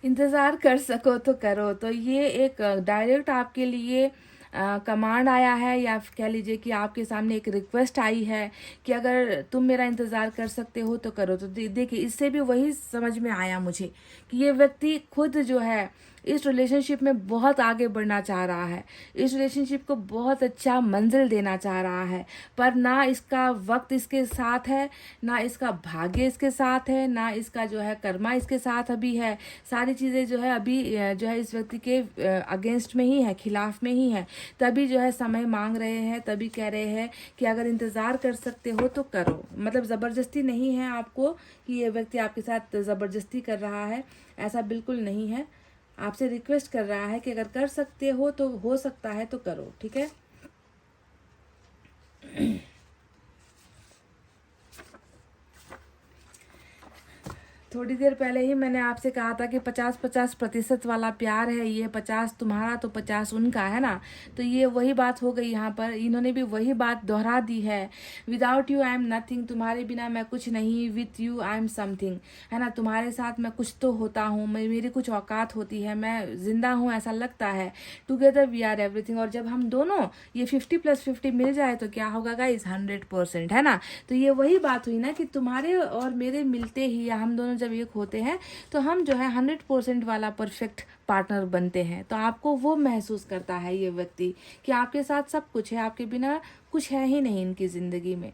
इंतज़ार कर सको तो करो, तो ये एक डायरेक्ट आपके लिए कमांड आया है, या कह लीजिए कि आपके सामने एक रिक्वेस्ट आई है कि अगर तुम मेरा इंतज़ार कर सकते हो तो करो। तो देखिए, इससे भी वही समझ में आया मुझे कि ये व्यक्ति खुद जो है इस रिलेशनशिप में बहुत आगे बढ़ना चाह रहा है, इस रिलेशनशिप को बहुत अच्छा मंजिल देना चाह रहा है, पर ना इसका वक्त इसके साथ है, ना इसका भाग्य इसके साथ है, ना इसका जो है कर्मा इसके साथ अभी है। सारी चीज़ें जो है अभी जो है इस व्यक्ति के अगेंस्ट में ही है, खिलाफ में ही है। तभी जो है समय मांग रहे हैं, तभी कह रहे हैं कि अगर इंतज़ार कर सकते हो तो करो। मतलब ज़बरदस्ती नहीं है आपको कि ये व्यक्ति आपके साथ ज़बरदस्ती कर रहा है, ऐसा बिल्कुल नहीं है। आपसे रिक्वेस्ट कर रहा है कि अगर कर सकते हो तो, हो सकता है तो करो, ठीक है। थोड़ी देर पहले ही मैंने आपसे कहा था कि 50-50% वाला प्यार है ये, 50 तुम्हारा तो 50 उनका, है ना। तो ये वही बात हो गई यहाँ पर, इन्होंने भी वही बात दोहरा दी है। Without you I am nothing, तुम्हारे बिना मैं कुछ नहीं, with you I am something, है ना, तुम्हारे साथ मैं कुछ तो होता हूँ, मेरी कुछ औकात होती है, मैं जिंदा हूँ ऐसा लगता है। टुगेदर वी आर एवरीथिंग, और जब हम दोनों ये 50+50 मिल जाए तो क्या होगा गाइस, 100%, है ना। तो ये वही बात हुई ना कि तुम्हारे और मेरे मिलते ही, या हम दोनों जब एक होते हैं तो हम जो है 100% वाला परफेक्ट पार्टनर बनते हैं। तो आपको वो महसूस करता है ये व्यक्ति कि आपके साथ सब कुछ है, आपके बिना कुछ है ही नहीं इनकी ज़िंदगी में,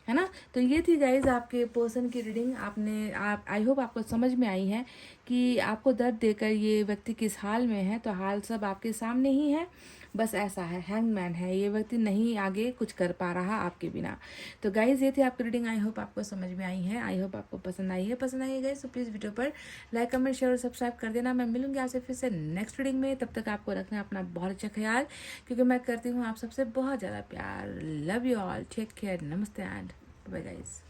है ना। तो ये थी गाइज आपके पर्सन की रीडिंग। आप आई होप आपको समझ में आई है कि आपको दर्द देकर ये व्यक्ति किस हाल में है। तो हाल सब आपके सामने ही है, बस ऐसा है, हैंगमैन है ये व्यक्ति, नहीं आगे कुछ कर पा रहा आपके बिना। तो गाइज ये थी आपकी रीडिंग, आई होप आपको समझ में आई है, आई होप आपको पसंद आई है गाइज। तो प्लीज़ वीडियो पर लाइक, कमेंट, शेयर और सब्सक्राइब कर देना। मैं मिलूंगी आपसे फिर से नेक्स्ट रीडिंग में, तब तक आपको रखना अपना बहुत अच्छा ख्याल, क्योंकि मैं करती हूँ आप सबसे बहुत ज़्यादा प्यार। Love you all, take care, नमस्ते and bye guys.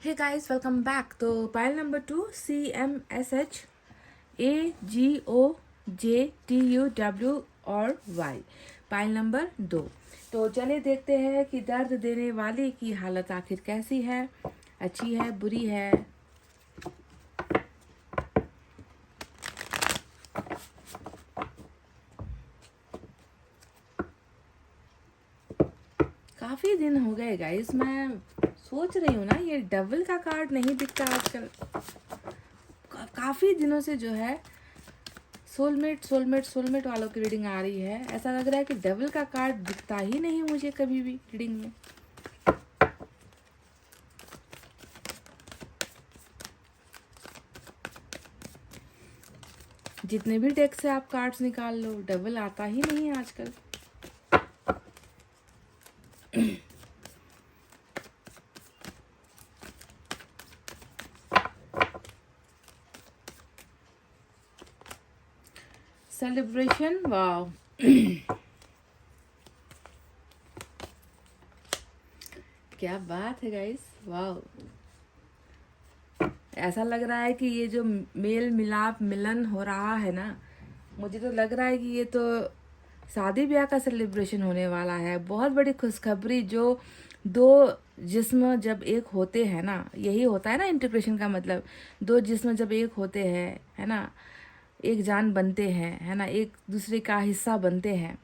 Hey guys, welcome back. तो पाइल नंबर 2, CMSHAGOJTUW और Y, पाइल नंबर 2। तो चलिए देखते हैं कि दर्द देने वाले की हालत आखिर कैसी है, अच्छी है, बुरी है। काफ़ी दिन हो गए गाइस, मैं सोच रही हूँ ना, ये डबल का कार्ड नहीं दिखता आजकल। काफ़ी दिनों से जो है सोलमेट वालों की रीडिंग आ रही है। ऐसा लग रहा है कि डबल का कार्ड दिखता ही नहीं मुझे कभी भी रीडिंग में। जितने भी डेक से आप कार्ड्स निकाल लो, डबल आता ही नहीं है आजकल। Celebration, wow. क्या बात है गाइस, वाओ। ऐसा लग रहा है कि ये जो मेल मिलाप मिलन हो रहा है ना, मुझे तो लग रहा है कि ये तो शादी ब्याह का सेलिब्रेशन होने वाला है। बहुत बड़ी खुशखबरी, जो दो जिस्म जब एक होते हैं ना, यही होता है ना इंटीग्रेशन का मतलब। दो जिस्म जब एक होते हैं, है ना, एक जान बनते हैं, है ना, एक दूसरे का हिस्सा बनते हैं,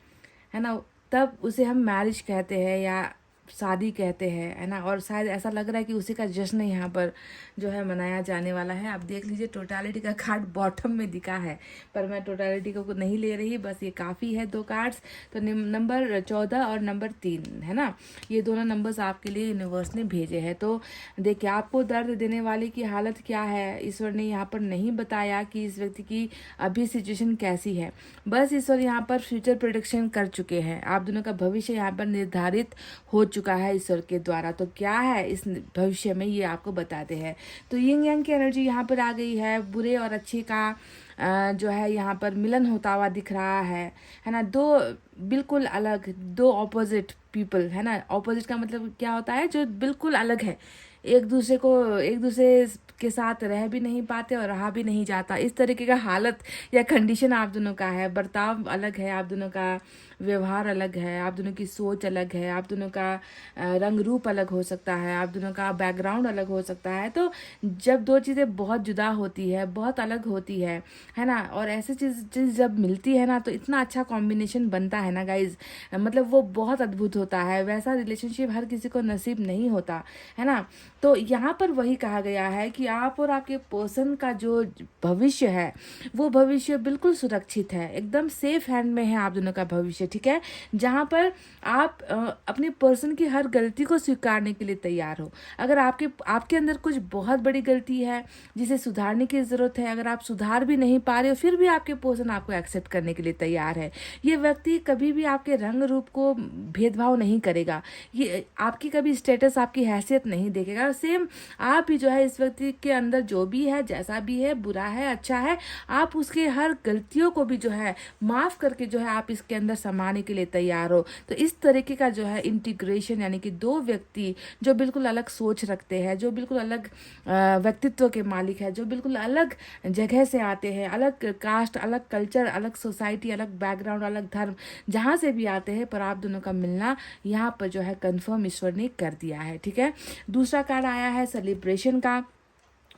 है ना, तब उसे हम मैरिज कहते हैं या शादी कहते हैं, है ना। और शायद ऐसा लग रहा है कि उसी का जश्न यहाँ पर जो है मनाया जाने वाला है। आप देख लीजिए, टोटालिटी का कार्ड बॉटम में दिखा है, पर मैं टोटालिटी को नहीं ले रही, बस ये काफ़ी है 2 कार्ड्स। तो नंबर 14 और नंबर 3, है ना, ये दोनों नंबर्स आपके लिए यूनिवर्स ने भेजे हैं। तो देखिए, आपको दर्द देने वाले की हालत क्या है, ईश्वर ने यहाँ पर नहीं बताया कि इस व्यक्ति की अभी सिचुएशन कैसी है। बस ईश्वर यहाँ पर फ्यूचर प्रोडिक्शन कर चुके हैं। आप दोनों का भविष्य यहाँ पर निर्धारित हो चुका है ईश्वर के द्वारा। तो क्या है इस भविष्य में, ये आपको बताते हैं। तो यिंग यांग की एनर्जी यहाँ पर आ गई है। बुरे और अच्छे का जो है यहाँ पर मिलन होता हुआ दिख रहा है ना। दो बिल्कुल अलग, दो ऑपोजिट पीपल, है ना। ऑपोजिट का मतलब क्या होता है, जो बिल्कुल अलग है, एक दूसरे के साथ रह भी नहीं पाते और रहा भी नहीं जाता, इस तरीके का हालत या कंडीशन आप दोनों का है। बर्ताव अलग है, आप दोनों का व्यवहार अलग है, आप दोनों की सोच अलग है, आप दोनों का रंग रूप अलग हो सकता है, आप दोनों का बैकग्राउंड अलग हो सकता है। तो जब दो चीज़ें बहुत जुदा होती है, बहुत अलग होती है ना, और ऐसी चीज़ जब मिलती है ना, तो इतना अच्छा कॉम्बिनेशन बनता है ना गाइज, मतलब वो बहुत अद्भुत होता है। वैसा रिलेशनशिप हर किसी को नसीब नहीं होता, है ना। तो यहाँ पर वही कहा गया है कि आप और आपके पर्सन का जो भविष्य है, वो भविष्य बिल्कुल सुरक्षित है, एकदम सेफ हैंड में है आप दोनों का भविष्य, ठीक है। जहाँ पर आप अपने पर्सन की हर गलती को स्वीकारने के लिए तैयार हो। अगर आपके अंदर कुछ बहुत बड़ी गलती है जिसे सुधारने की ज़रूरत है, अगर आप सुधार भी नहीं पा रहे हो, फिर भी आपके पर्सन आपको एक्सेप्ट करने के लिए तैयार है। ये व्यक्ति कभी भी आपके रंग रूप को भेदभाव नहीं करेगा, ये आपकी कभी स्टेटस, आपकी हैसियत नहीं देखेगा। सेम आप भी जो है इस व्यक्ति के अंदर जो भी है, जैसा भी है, बुरा है अच्छा है, आप उसके हर गलतियों को भी जो है माफ़ करके जो है आप इसके अंदर समाने के लिए तैयार हो। तो इस तरीके का जो है इंटीग्रेशन, यानी कि दो व्यक्ति जो बिल्कुल अलग सोच रखते हैं, जो बिल्कुल अलग व्यक्तित्व के मालिक है, जो बिल्कुल अलग जगह से आते हैं, अलग कास्ट, अलग कल्चर, अलग सोसाइटी, अलग बैकग्राउंड, अलग धर्म, जहाँ से भी आते हैं, पर आप दोनों का मिलना यहाँ पर जो है कंफर्म ईश्वर ने कर दिया है, ठीक है। दूसरा कार्ड आया है सेलिब्रेशन का,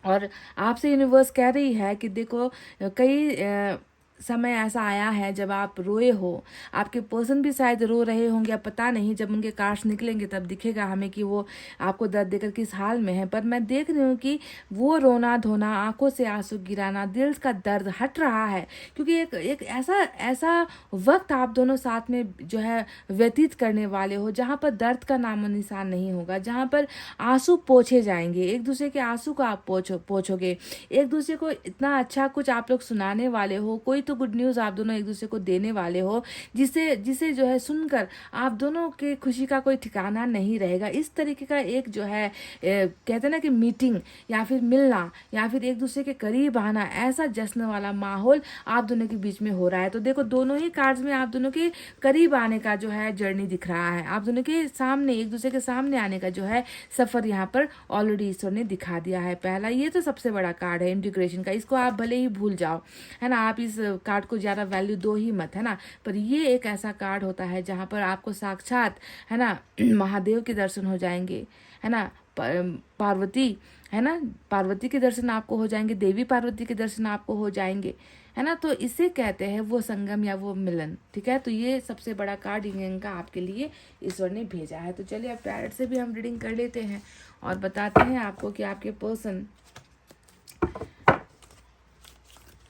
और आपसे यूनिवर्स कह रही है कि देखो, कई समय ऐसा आया है जब आप रोए हो, आपके पर्सन भी शायद रो रहे होंगे, अब पता नहीं, जब उनके कार्ड्स निकलेंगे तब दिखेगा हमें कि वो आपको दर्द देकर किस हाल में है। पर मैं देख रही हूँ कि वो रोना धोना, आंखों से आंसू गिराना, दिल का दर्द हट रहा है, क्योंकि एक ऐसा वक्त आप दोनों साथ में जो है व्यतीत करने वाले हो, जहाँ पर दर्द का नामो निशान नहीं होगा, जहाँ पर आंसू पोंछे जाएंगे, एक दूसरे के आंसू को आप पोंछोगे, एक दूसरे को इतना अच्छा कुछ आप लोग सुनाने वाले हो, कोई तो गुड न्यूज़ आप दोनों एक दूसरे को देने वाले हो, जिसे जो है सुनकर आप दोनों के खुशी का कोई ठिकाना नहीं रहेगा। इस तरीके का एक जो है कहते हैं ना कि मीटिंग या फिर मिलना या फिर एक दूसरे के करीब आना, ऐसा जश्न वाला माहौल आप दोनों के बीच में हो रहा है। तो देखो, दोनों ही कार्ड्स में आप दोनों के करीब आने का जो है जर्नी दिख रहा है, आप दोनों के सामने, एक दूसरे के सामने आने का जो है सफ़र यहाँ पर ऑलरेडी ईश्वर ने दिखा दिया है। पहला, ये तो सबसे बड़ा कार्ड है इंटीग्रेशन का, इसको आप भले ही भूल जाओ, है ना, आप इस कार्ड को ज़्यादा वैल्यू दो ही मत, है ना। पर ये एक ऐसा कार्ड होता है जहाँ पर आपको साक्षात, है ना, महादेव के दर्शन हो जाएंगे, है ना, पार्वती, है ना, पार्वती के दर्शन आपको हो जाएंगे, देवी पार्वती के दर्शन आपको हो जाएंगे, है ना। तो इसे कहते हैं वो संगम या वो मिलन, ठीक है। तो ये सबसे बड़ा कार्ड यिंग का आपके लिए ईश्वर ने भेजा है। तो चलिए अब टैरोट से भी हम रीडिंग कर लेते हैं और बताते हैं आपको कि आपके पर्सन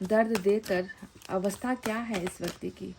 दर्द देकर अवस्था क्या है इस व्यक्ति की।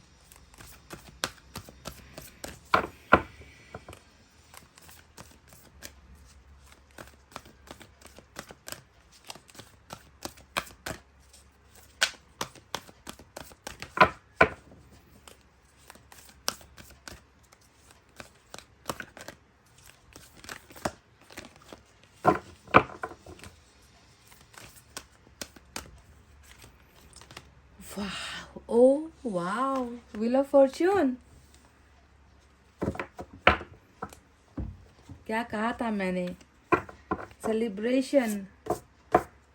Oh wow, Wheel of Fortune, क्या कहा था मैंने, celebration,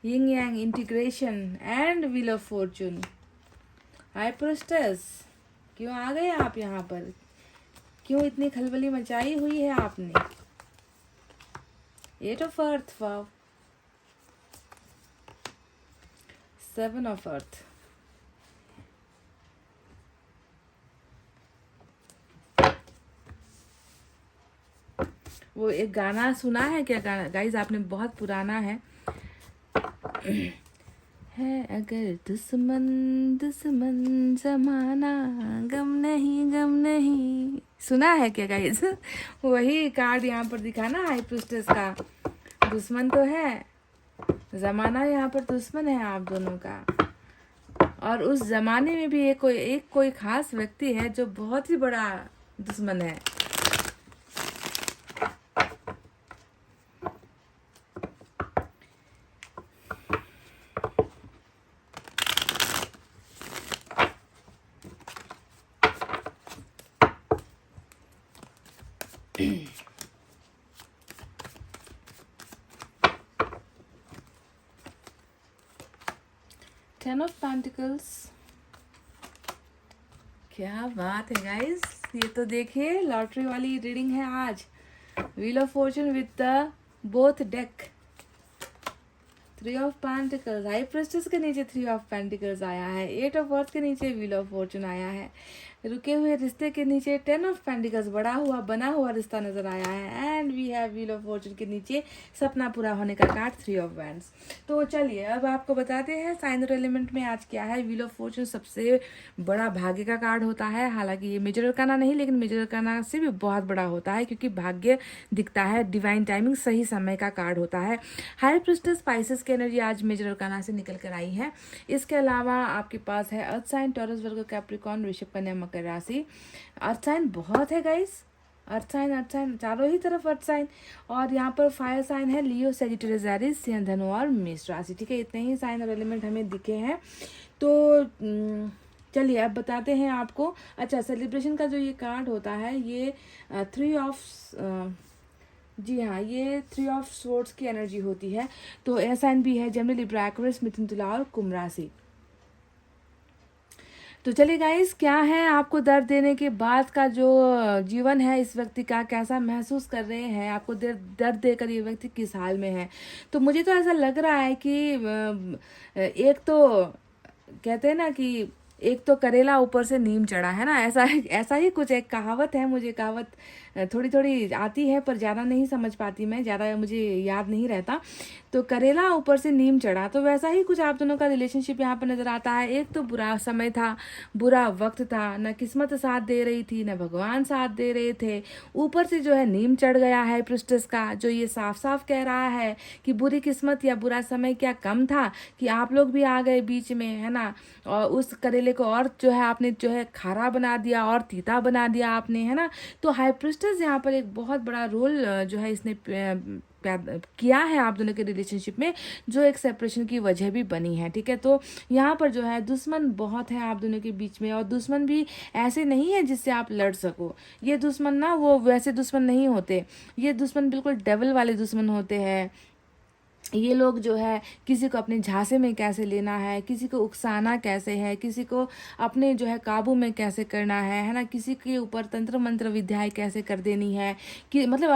Ying Yang integration and wheel of Fortune. High priestess, क्यों आ गए आप यहाँ पर? क्यों इतनी खलबली मचाई हुई है आपने? 8 of earth, wow. 7 of earth. वो एक गाना सुना है क्या गाना गाइज आपने? बहुत पुराना है अगर दुश्मन दुश्मन जमाना, गम नहीं, सुना है क्या गाइज? वही कार्ड यहाँ पर दिखा ना, हाई प्रिस्टेस का। दुश्मन तो है, जमाना यहाँ पर दुश्मन है आप दोनों का। और उस जमाने में भी एक कोई खास व्यक्ति है जो बहुत ही बड़ा दुश्मन है। Ten of Pentacles, क्या बात है गाइस। ये तो देखिए लॉटरी वाली रीडिंग है आज। Wheel of Fortune with the both deck. 3 of pentacles, high priestess के नीचे 3 ऑफ पेंटिकल्स आया है। 8 ऑफ अर्थ के नीचे व्हील ऑफ फॉर्चून आया है। रुके हुए रिश्ते के नीचे 10 ऑफ पेंटिकल्स, बड़ा हुआ बना हुआ रिश्ता नजर आया है। And we have wheel of fortune के नीचे सपना पूरा होने का कार्ड 3 ऑफ वैंड्स। तो चलिए अब आपको बताते हैं साइन और एलिमेंट में आज क्या है। व्हील ऑफ फॉर्चून सबसे बड़ा भाग्य का कार्ड होता है। हालांकि ये मेजर अरकाना नहीं, लेकिन मेजर अरकाना से भी बहुत बड़ा होता है क्योंकि भाग्य दिखता है, डिवाइन टाइमिंग, सही समय का कार्ड होता है। हाई प्रिस्टेस स्पाइसेस की एनर्जी आज मेजर अरकाना से निकल कर आई है। इसके अलावा आपके पास है अर्थ साइन, टॉरस, वर्गो, कैप्रिकॉर्न, वृषभ, कन्या, मकर राशि। अर्थ साइन बहुत है गाइस, अर्थ साइन चारों ही तरफ अर्थ साइन। और यहाँ पर फायर साइन है लियो, सेजिटेरियस, एरीज, सिंह, धनु और मेष राशि। ठीक है, इतने ही साइन और एलिमेंट हमें दिखे हैं। तो चलिए अब बताते हैं आपको। अच्छा, सेलिब्रेशन का जो ये कार्ड होता है ये 3 ऑफ जी हाँ, ये 3 ऑफ स्वॉर्ड्स की एनर्जी होती है। तो एयर साइन भी है जनरली लिब्रा, एक्वेरियस, मिथुन, तुला और कुंभ राशि। तो चलिए गाइस, क्या है आपको दर्द देने के बाद का जो जीवन है इस व्यक्ति का, कैसा महसूस कर रहे हैं, आपको दर्द देकर ये व्यक्ति किस हाल में है। तो मुझे तो ऐसा लग रहा है कि एक तो कहते हैं ना कि एक तो करेला ऊपर से नीम चढ़ा है ना, ऐसा ही कुछ एक कहावत है। मुझे कहावत थोड़ी थोड़ी आती है पर ज़्यादा नहीं समझ पाती मैं, ज़्यादा मुझे याद नहीं रहता। तो करेला ऊपर से नीम चढ़ा, तो वैसा ही कुछ आप दोनों का रिलेशनशिप यहाँ पर नज़र आता है। एक तो बुरा समय था, बुरा वक्त था, न किस्मत साथ दे रही थी, न भगवान साथ दे रहे थे, ऊपर से जो है नीम चढ़ गया है प्रिस्टेस का, जो ये साफ साफ कह रहा है कि बुरी किस्मत या बुरा समय क्या कम था कि आप लोग भी आ गए बीच में, है ना। और उस करेले को और जो है आपने जो है खारा बना दिया और तीता बना दिया आपने, है ना। तो हाई प्रिस्टेस यहाँ पर एक बहुत बड़ा रोल जो है इसने किया है आप दोनों के रिलेशनशिप में, जो एक सेपरेशन की वजह भी बनी है। ठीक है, तो यहाँ पर जो है दुश्मन बहुत है आप दोनों के बीच में, और दुश्मन भी ऐसे नहीं है जिससे आप लड़ सको। ये दुश्मन ना वो वैसे दुश्मन नहीं होते, ये दुश्मन बिल्कुल डेविल वाले दुश्मन होते हैं। ये लोग जो है किसी को अपने झांसे में कैसे लेना है, किसी को उकसाना कैसे है, किसी को अपने जो है काबू में कैसे करना है ना, किसी के ऊपर तंत्र मंत्र विद्याएं कैसे कर देनी है, कि मतलब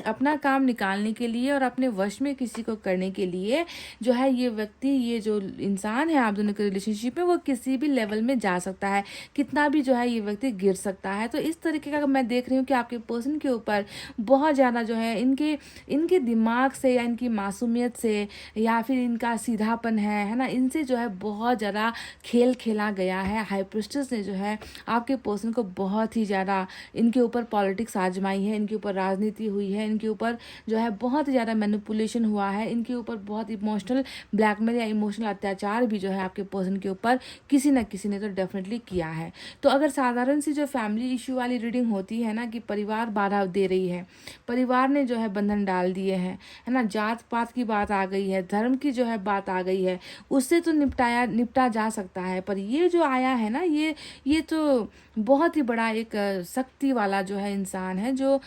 अपना काम निकालने के लिए और अपने वश में किसी को करने के लिए जो है ये व्यक्ति, ये जो इंसान है आप दोनों के रिलेशनशिप में, वो किसी भी लेवल में जा सकता है, कितना भी जो है ये व्यक्ति गिर सकता है। तो इस तरीके का मैं देख रही हूँ कि आपके पर्सन के ऊपर बहुत ज़्यादा जो है इनके दिमाग से या इनकी मासूमियत से या फिर इनका सीधापन है ना, इनसे जो है बहुत ज़्यादा खेल खेला गया है। हाई प्रिस्टेस ने जो है आपके पर्सन को बहुत ही ज़्यादा इनके ऊपर पॉलिटिक्स आजमाई है, इनके ऊपर राजनीति हुई है, इनके ऊपर जो है बहुत ज़्यादा मैनिपुलेशन हुआ है, इनके ऊपर बहुत इमोशनल ब्लैकमेल या इमोशनल अत्याचार भी जो है आपके पर्सन के ऊपर किसी न किसी ने तो डेफिनेटली किया है। तो अगर साधारण सी जो फैमिली इशू वाली रीडिंग होती है ना, कि परिवार बाधा दे रही है, परिवार ने जो है बंधन डाल दिए हैं, है ना, जात पात की बात बात आ गई है, धर्म की जो है बात आ गई है, उससे तो निपटा जा सकता है। पर ये जो आया है ना, ये तो बहुत ही बड़ा एक शक्ति वाला जो है इंसान है, जो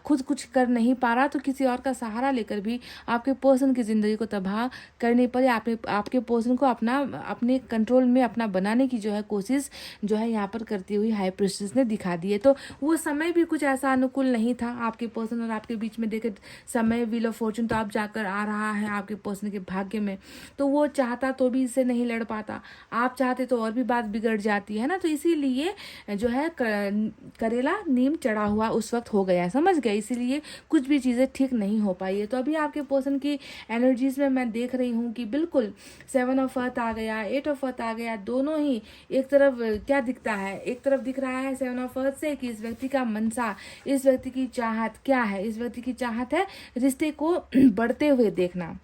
खुद कुछ कर नहीं पा रहा तो किसी और का सहारा लेकर भी आपके पर्सन की ज़िंदगी को तबाह करने पर या आपके पर्सन को अपने कंट्रोल में अपना बनाने की जो है कोशिश जो है यहाँ पर करती हुई हाई प्रीस्टेस ने दिखा दी है। तो वो समय भी कुछ ऐसा अनुकूल नहीं था आपके पर्सन और आपके बीच में। देखे समय व्हील ऑफ फॉर्चून तो अब जाकर आ रहा है आपके पर्सन के भाग्य में, तो वो चाहता तो भी इससे नहीं लड़ पाता, आप चाहते तो और भी बात बिगड़ जाती है ना। तो इसीलिए जो है करेला नीम चढ़ा हुआ उस वक्त हो गया, समझ गए, इसीलिए कुछ भी चीज़ें ठीक नहीं हो पाई है। तो अभी आपके पर्सन की एनर्जीज में मैं देख रही हूँ कि बिल्कुल 7 ऑफ अर्थ आ गया, 8 ऑफ अर्थ आ गया, दोनों ही एक तरफ क्या दिखता है, एक तरफ दिख रहा है 7 ऑफ अर्थ से कि इस व्यक्ति का मनसा, इस व्यक्ति की चाहत क्या है, इस व्यक्ति की चाहत है रिश्ते को बढ़ते हुए देखना,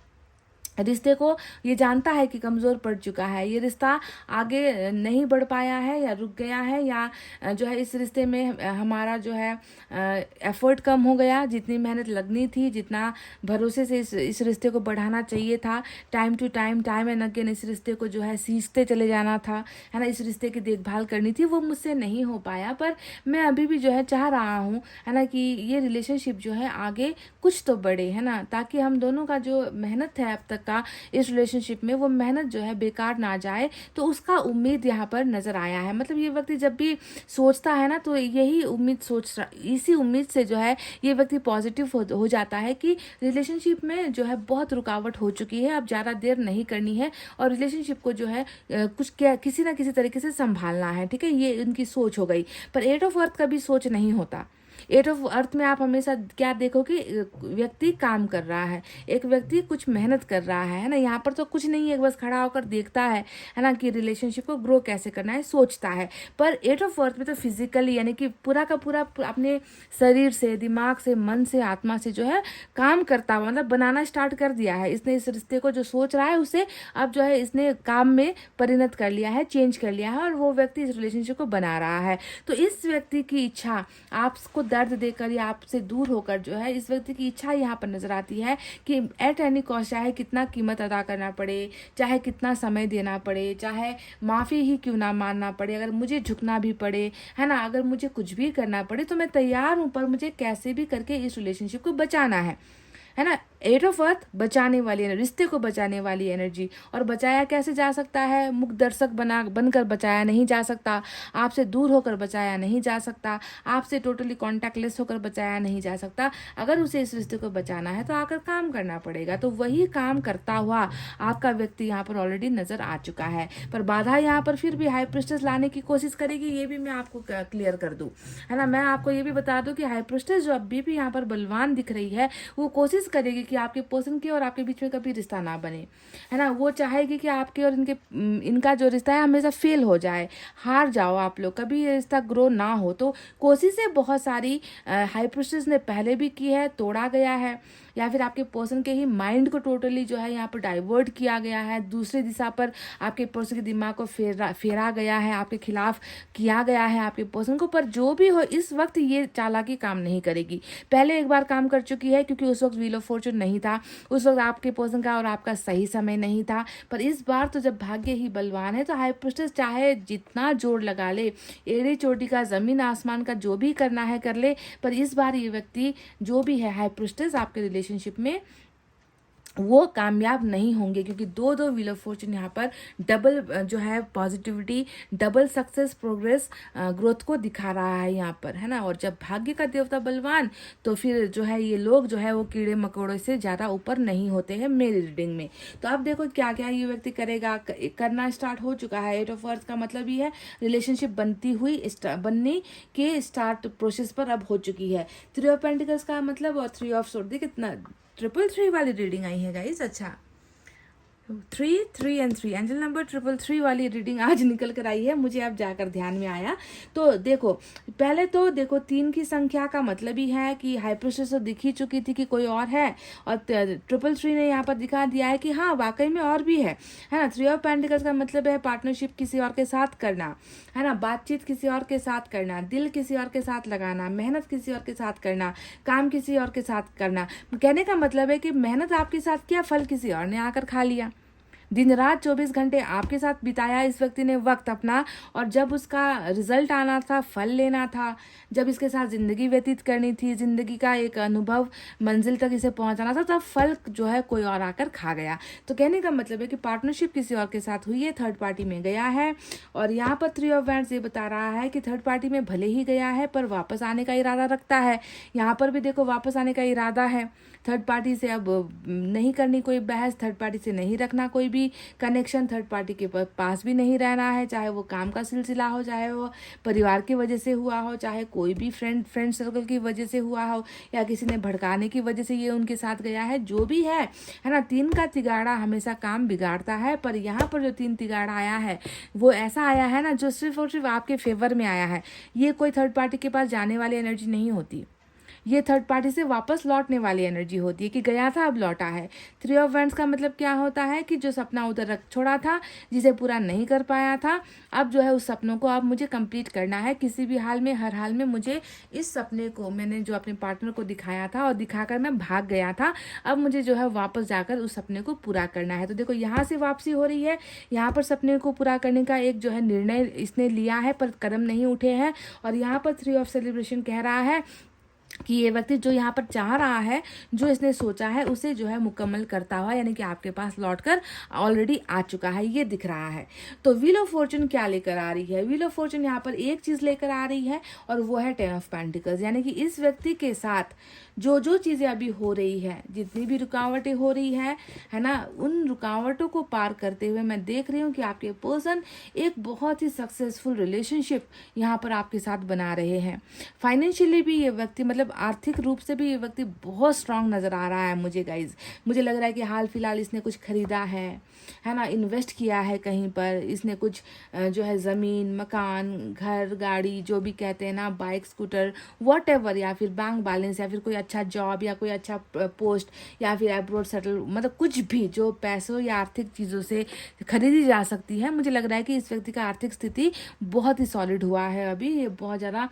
रिश्ते को ये जानता है कि कमज़ोर पड़ चुका है, ये रिश्ता आगे नहीं बढ़ पाया है या रुक गया है, या जो है इस रिश्ते में हमारा जो है एफर्ट कम हो गया, जितनी मेहनत लगनी थी, जितना भरोसे से इस रिश्ते को बढ़ाना चाहिए था, time to time and again इस रिश्ते को जो है सींचते चले जाना था, है ना, इस रिश्ते की देखभाल करनी थी, वो मुझसे नहीं हो पाया। पर मैं अभी भी जो है चाह रहा हूँ, है ना, कि ये रिलेशनशिप जो है आगे कुछ तो बढ़े, है ना, ताकि हम दोनों का जो मेहनत है अब तक का इस रिलेशनशिप में, वो मेहनत जो है बेकार ना जाए। तो उसका उम्मीद यहाँ पर नजर आया है। मतलब ये व्यक्ति जब भी सोचता है ना, तो यही उम्मीद इसी उम्मीद से जो है ये व्यक्ति पॉजिटिव हो जाता है कि रिलेशनशिप में जो है बहुत रुकावट हो चुकी है, अब ज़्यादा देर नहीं करनी है और रिलेशनशिप को जो है किसी ना किसी तरीके से संभालना है। ठीक है, ये उनकी सोच हो गई। पर 8 ऑफ अर्थ का भी सोच नहीं होता। 8 ऑफ अर्थ में आप हमेशा क्या देखो कि व्यक्ति काम कर रहा है, एक व्यक्ति कुछ मेहनत कर रहा है ना। यहाँ पर तो कुछ नहीं है, बस खड़ा होकर देखता है ना, कि रिलेशनशिप को ग्रो कैसे करना है, सोचता है। पर 8 ऑफ अर्थ में तो फिजिकली, यानी कि पूरा का पूरा अपने शरीर से, दिमाग से, मन से, आत्मा से जो है काम करता हुआ, मतलब बनाना स्टार्ट कर दिया है इसने। इस रिश्ते को जो सोच रहा है उसे अब जो है इसने काम में परिणत कर लिया है, चेंज कर लिया है, और वो व्यक्ति इस रिलेशनशिप को बना रहा है। तो इस व्यक्ति की इच्छा आपको दर्द देकर या आपसे दूर होकर जो है इस व्यक्ति की इच्छा यहाँ पर नजर आती है कि एट एनी कॉस्ट, चाहे कितना कीमत अदा करना पड़े, चाहे कितना समय देना पड़े, चाहे माफ़ी ही क्यों ना मानना पड़े, अगर मुझे झुकना भी पड़े, है ना, अगर मुझे कुछ भी करना पड़े तो मैं तैयार हूँ, पर मुझे कैसे भी करके इस रिलेशनशिप को बचाना है ना। 8 ऑफ अर्थ बचाने वाली एनर्जी, रिश्ते को बचाने वाली एनर्जी। और बचाया कैसे जा सकता है? मुख दर्शक बनकर बचाया नहीं जा सकता, आपसे दूर होकर बचाया नहीं जा सकता, आपसे टोटली कॉन्टैक्टलेस होकर बचाया नहीं जा सकता। अगर उसे इस रिश्ते को बचाना है तो आकर काम करना पड़ेगा। तो वही काम करता हुआ आपका व्यक्ति यहाँ पर ऑलरेडी नजर आ चुका है। पर बाधा यहाँ पर फिर भी हाई प्रीस्टेस लाने की कोशिश करेगी, ये भी मैं आपको क्लियर कर दूं, है ना। मैं आपको ये भी बता दूं कि हाई प्रीस्टेस जो अभी भी यहाँ पर बलवान दिख रही है, वो कोशिश करेगी कि आपके पर्सन के और आपके बीच में कभी रिश्ता ना बने, है ना। वो चाहेगी कि आपके और इनका जो रिश्ता है हमेशा फेल हो जाए, हार जाओ आप लोग, कभी ये रिश्ता ग्रो ना हो। तो कोशिशें बहुत सारी हाई प्रीस्टेस ने पहले भी की है, तोड़ा गया है, या फिर आपके पर्सन के ही माइंड को टोटली जो है यहाँ पर डाइवर्ट किया गया है, दूसरी दिशा पर आपके पर्सन के दिमाग को फेरा गया है, आपके खिलाफ किया गया है आपके पर्सन को। पर जो भी हो, इस वक्त ये चालाकी काम नहीं करेगी। पहले एक बार काम कर चुकी है, क्योंकि उस वक्त व्हील ऑफ फॉर्चून नहीं था, उस वक्त आपके पर्सन का और आपका सही समय नहीं था। पर इस बार तो जब भाग्य ही बलवान है, तो हाई प्रीस्टेस चाहे जितना जोर लगा ले, एड़ी चोटी का, जमीन आसमान का, जो भी करना है कर ले, पर इस बार ये व्यक्ति जो भी है हाई प्रीस्टेस आपके रिलेशनशिप में वो कामयाब नहीं होंगे, क्योंकि दो व्हील ऑफ फॉर्चून यहाँ पर डबल जो है positivity, double success, progress, growth को दिखा रहा है यहाँ पर, है ना। और जब भाग्य का देवता बलवान, तो फिर जो है ये लोग जो है वो कीड़े मकोड़े से ज़्यादा ऊपर नहीं होते हैं मेरी रीडिंग में। तो अब देखो क्या क्या ये व्यक्ति करेगा, करना स्टार्ट हो चुका है। 8 ऑफ अर्थ का मतलब ये है रिलेशनशिप बनने के स्टार्ट प्रोसेस पर अब हो चुकी है। 3 ऑफ पेंटिकल्स का मतलब, और 3 ऑफ सोर्ड, देखिए कितना 333 वाली रीडिंग आई है गाइस। अच्छा, 3 एंड 3 एंजल नंबर 333 वाली रीडिंग आज निकल कर आई है, मुझे अब जाकर ध्यान में आया। तो देखो, पहले तो देखो 3 की संख्या का मतलब ही है कि हाई प्रिस्टेस तो दिख ही चुकी थी कि कोई और है, और 333 ने यहाँ पर दिखा दिया है कि हाँ वाकई में और भी है ना। 3 ऑफ पेंटिकल्स का मतलब है पार्टनरशिप किसी और के साथ करना, है ना, बातचीत किसी और के साथ करना, दिल किसी और के साथ लगाना, मेहनत किसी और के साथ करना, काम किसी और के साथ करना। कहने का मतलब है कि मेहनत आपके साथ किया, फल किसी और ने आकर खा लिया। दिन रात 24 घंटे आपके साथ बिताया इस व्यक्ति ने वक्त अपना, और जब उसका रिजल्ट आना था, फल लेना था, जब इसके साथ ज़िंदगी व्यतीत करनी थी, ज़िंदगी का एक अनुभव मंजिल तक इसे पहुंचाना था, तब फल जो है कोई और आकर खा गया। तो कहने का मतलब है कि पार्टनरशिप किसी और के साथ हुई है, थर्ड पार्टी में गया है। और यहाँ पर 3 ऑफ वैंड्स ये बता रहा है कि थर्ड पार्टी में भले ही गया है पर वापस आने का इरादा रखता है। यहाँ पर भी देखो वापस आने का इरादा है। थर्ड पार्टी से अब नहीं करनी कोई बहस, थर्ड पार्टी से नहीं रखना कोई भी कनेक्शन, थर्ड पार्टी के पास भी नहीं रहना है, चाहे वो काम का सिलसिला हो, चाहे वो परिवार की वजह से हुआ हो, चाहे कोई भी फ्रेंड सर्कल की वजह से हुआ हो, या किसी ने भड़काने की वजह से ये उनके साथ गया है, जो भी है ना। 3 का तिगाड़ा हमेशा काम बिगाड़ता है, पर यहाँ पर जो 3 तिगाड़ा आया है वो ऐसा आया है ना जो सिर्फ और सिर्फ आपके फेवर में आया है। ये कोई थर्ड पार्टी के पास जाने वाली एनर्जी नहीं होती, ये थर्ड पार्टी से वापस लौटने वाली एनर्जी होती है कि गया था अब लौटा है। 3 ऑफ वैंड्स का मतलब क्या होता है कि जो सपना उधर रख छोड़ा था, जिसे पूरा नहीं कर पाया था, अब जो है उस सपनों को अब मुझे कंप्लीट करना है। किसी भी हाल में, हर हाल में मुझे इस सपने को, मैंने जो अपने पार्टनर को दिखाया था और दिखाकर मैं भाग गया था, अब मुझे जो है वापस जाकर उस सपने को पूरा करना है। तो देखो यहाँ से वापसी हो रही है, यहाँ पर सपने को पूरा करने का एक जो है निर्णय इसने लिया है पर कदम नहीं उठे हैं। और यहाँ पर 3 ऑफ सेलिब्रेशन कह रहा है कि ये व्यक्ति जो यहाँ पर चाह रहा है, जो इसने सोचा है, उसे जो है मुकम्मल करता हुआ, यानी कि आपके पास लौटकर ऑलरेडी आ चुका है, ये दिख रहा है। तो व्हील ऑफ फॉर्चून क्या लेकर आ रही है? व्हील ऑफ फॉर्चून यहाँ पर एक चीज़ लेकर आ रही है और वो है 10 ऑफ पेंटिकल्स, यानी कि इस व्यक्ति के साथ जो जो चीज़ें अभी हो रही है, जितनी भी रुकावटें हो रही है ना, उन रुकावटों को पार करते हुए मैं देख रही हूँ कि आपके पर्सन एक बहुत ही सक्सेसफुल रिलेशनशिप यहाँ पर आपके साथ बना रहे हैं। फाइनेंशियली भी ये व्यक्ति, मतलब आर्थिक रूप से भी ये व्यक्ति बहुत स्ट्रांग नज़र आ रहा है मुझे गाइज। मुझे लग रहा है कि हाल फिलहाल इसने कुछ खरीदा है ना, इन्वेस्ट किया है कहीं पर, इसने कुछ जो है ज़मीन, मकान, घर, गाड़ी, जो भी कहते हैं ना, बाइक, स्कूटर, वॉटएवर, या फिर बैंक बैलेंस, या फिर कोई अच्छा जॉब, या कोई अच्छा पोस्ट, या फिर अब्रॉड सेटल, मतलब कुछ भी जो पैसों या आर्थिक चीज़ों से खरीदी जा सकती है। मुझे लग रहा है कि इस व्यक्ति का आर्थिक स्थिति बहुत ही सॉलिड हुआ है, अभी ये बहुत ज़्यादा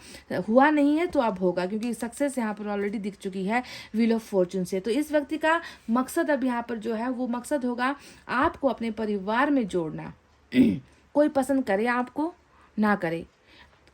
हुआ नहीं है तो अब होगा, क्योंकि सक्सेस यहाँ पर ऑलरेडी दिख चुकी है व्हील ऑफ फॉर्चून से। तो इस व्यक्ति का मकसद अब यहाँ पर जो है वो मकसद होगा आपको अपने परिवार में जोड़ना। कोई पसंद करे आपको ना करे,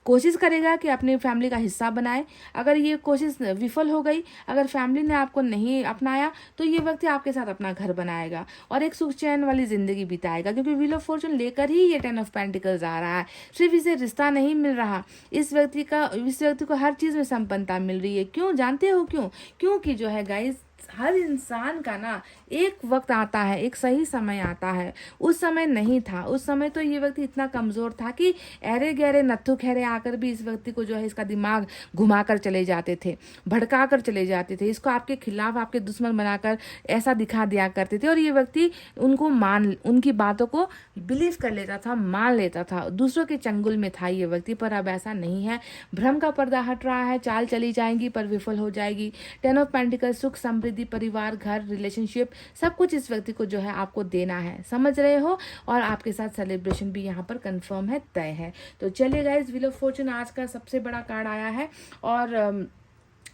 कोशिश करेगा कि अपनी फैमिली का हिस्सा बनाए। अगर ये कोशिश विफल हो गई, अगर फैमिली ने आपको नहीं अपनाया, तो ये व्यक्ति आपके साथ अपना घर बनाएगा और एक सुख चैन वाली ज़िंदगी बिताएगा, क्योंकि व्हील ऑफ फॉर्चून लेकर ही ये 10 ऑफ पेंटिकल्स आ रहा है। सिर्फ इसे रिश्ता नहीं मिल रहा, इस व्यक्ति को हर चीज़ में संपन्नता मिल रही है। क्यों जानते हो क्यों? क्योंकि जो है गाइज, हर इंसान का ना एक वक्त आता है, एक सही समय आता है। उस समय नहीं था, उस समय तो ये व्यक्ति इतना कमज़ोर था कि अरे गहरे नत्थु खैरे आकर भी इस व्यक्ति को जो है इसका दिमाग घुमा कर चले जाते थे, भड़का कर चले जाते थे, इसको आपके खिलाफ, आपके दुश्मन बनाकर ऐसा दिखा दिया करते थे। और ये व्यक्ति उनकी बातों को बिलीव कर लेता था, मान लेता था, दूसरों के चंगुल में था ये व्यक्ति। पर अब ऐसा नहीं है, भ्रम का पर्दा हट रहा है, चाल चली जाएंगी पर विफल हो जाएगी। 10 ऑफ पेंटिकल्स, सुख, समृद्धि, परिवार, घर, रिलेशनशिप, सब कुछ इस व्यक्ति को जो है आपको देना है, समझ रहे हो? और आपके साथ सेलिब्रेशन भी यहाँ पर कंफर्म है, तय है। तो चलिए गाइज, व्हील ऑफ फॉर्चून आज का सबसे बड़ा कार्ड आया है, और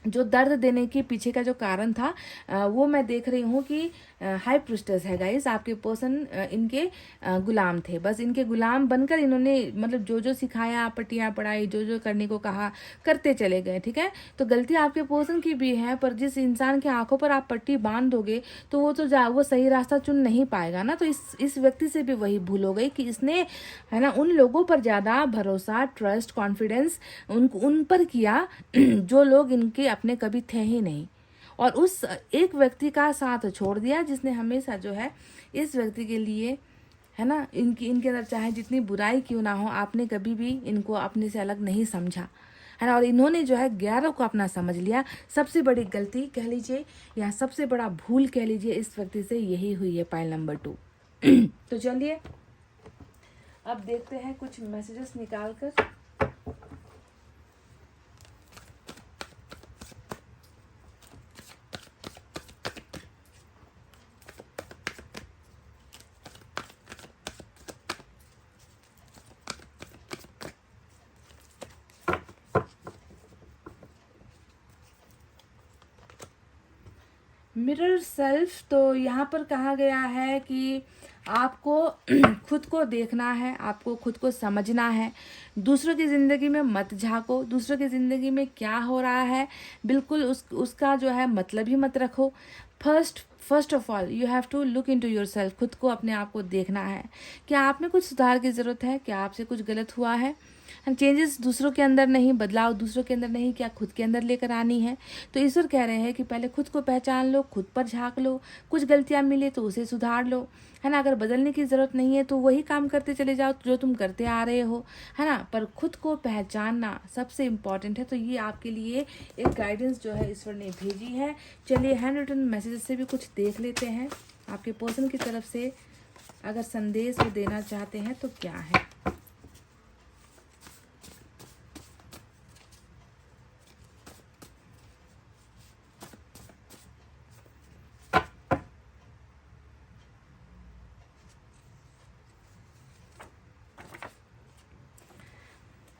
जो दर्द देने के पीछे का जो कारण था वो मैं देख रही हूँ कि हाई प्रिस्टेस है गाइस। आपके पर्सन इनके गुलाम थे, बस इनके गुलाम बनकर इन्होंने मतलब जो जो सिखाया, पट्टियाँ पढ़ाई, जो जो करने को कहा करते चले गए। ठीक है, तो गलती आपके पर्सन की भी है, पर जिस इंसान के आंखों पर आप पट्टी बांध दोगे तो वो सही रास्ता चुन नहीं पाएगा ना। तो इस व्यक्ति से भी वही भूल हो गई कि इसने, है ना, उन लोगों पर ज़्यादा भरोसा, ट्रस्ट, कॉन्फिडेंस उन पर किया जो लोग इनके अपने कभी थे ही नहीं, और उस एक व्यक्ति का साथ छोड़ दिया जिसने हमेशा जो है इस व्यक्ति के लिए, है ना, इनके अंदर चाहे जितनी बुराई क्यों ना हो, आपने कभी भी इनको अपने से अलग नहीं समझा, है ना, और इन्होंने जो है गैरों को अपना समझ लिया। सबसे बड़ी गलती कह लीजिए या सबसे बड़ा भूल कह लीजिए इस व्यक्ति से यही हुई है, पाइल नंबर 2। तो चलिए अब देखते हैं कुछ मैसेजेस निकाल कर। मिरर सेल्फ, तो यहाँ पर कहा गया है कि आपको खुद को देखना है, आपको खुद को समझना है। दूसरों की ज़िंदगी में मत झांको, दूसरों की ज़िंदगी में क्या हो रहा है बिल्कुल उसका जो है मतलब ही मत रखो। First of all you have to look into yourself. खुद को, अपने आप को देखना है। क्या आप में कुछ सुधार की ज़रूरत है? क्या आपसे कुछ गलत हुआ है? चेंजेस दूसरों के अंदर नहीं, बदलाव दूसरों के अंदर नहीं, क्या खुद के अंदर लेकर आनी है? तो ईश्वर कह रहे हैं कि पहले खुद को पहचान लो, खुद पर झांक लो, कुछ गलतियां मिले तो उसे सुधार लो, है ना। अगर बदलने की ज़रूरत नहीं है तो वही काम करते चले जाओ जो तुम करते आ रहे हो, है ना। पर खुद को पहचानना सबसे इम्पॉर्टेंट है। तो ये आपके लिए एक गाइडेंस जो है ईश्वर ने भेजी है। चलिए हैंड रिटन मैसेजेस से भी कुछ देख लेते हैं। आपके पर्सन की तरफ से अगर संदेश वो देना चाहते हैं तो क्या है।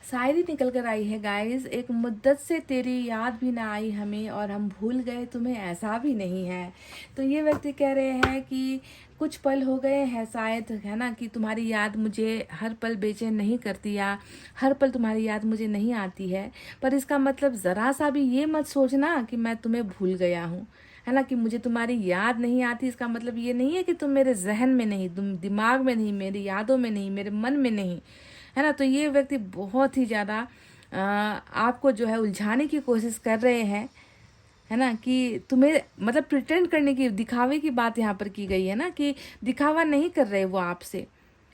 शायरी निकल कर आई है गाइस। एक मुद्दत से तेरी याद भी ना आई हमें और हम भूल गए तुम्हें, ऐसा भी नहीं है। तो ये व्यक्ति कह रहे हैं कि कुछ पल हो गए हैं शायद, है ना, कि तुम्हारी याद मुझे हर पल बेचैन नहीं करती या हर पल तुम्हारी याद मुझे नहीं आती है। पर इसका मतलब ज़रा सा भी ये मत सोचना कि मैं तुम्हें भूल गया हूँ, है ना, कि मुझे तुम्हारी याद नहीं आती। इसका मतलब ये नहीं है कि तुम मेरे जहन में नहीं, तुम दिमाग में नहीं, मेरी यादों में नहीं, मेरे मन में नहीं, है ना। तो ये व्यक्ति बहुत ही ज़्यादा आपको जो है उलझाने की कोशिश कर रहे हैं, है ना, कि तुम्हें मतलब प्रिटेंड करने की, दिखावे की बात यहाँ पर की गई है ना, कि दिखावा नहीं कर रहे वो आपसे,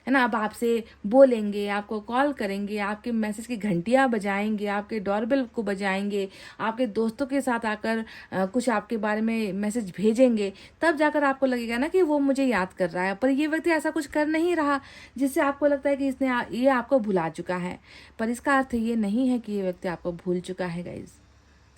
है ना। अब आपसे बोलेंगे, आपको कॉल करेंगे, आपके मैसेज की घंटियाँ बजाएंगे, आपके डोरबेल को बजाएंगे, आपके दोस्तों के साथ आकर कुछ आपके बारे में मैसेज भेजेंगे, तब जाकर आपको लगेगा ना कि वो मुझे याद कर रहा है। पर ये व्यक्ति ऐसा कुछ कर नहीं रहा जिससे आपको लगता है कि ये आपको भुला चुका है। पर इसका अर्थ ये नहीं है कि ये व्यक्ति आपको भूल चुका है गाइज,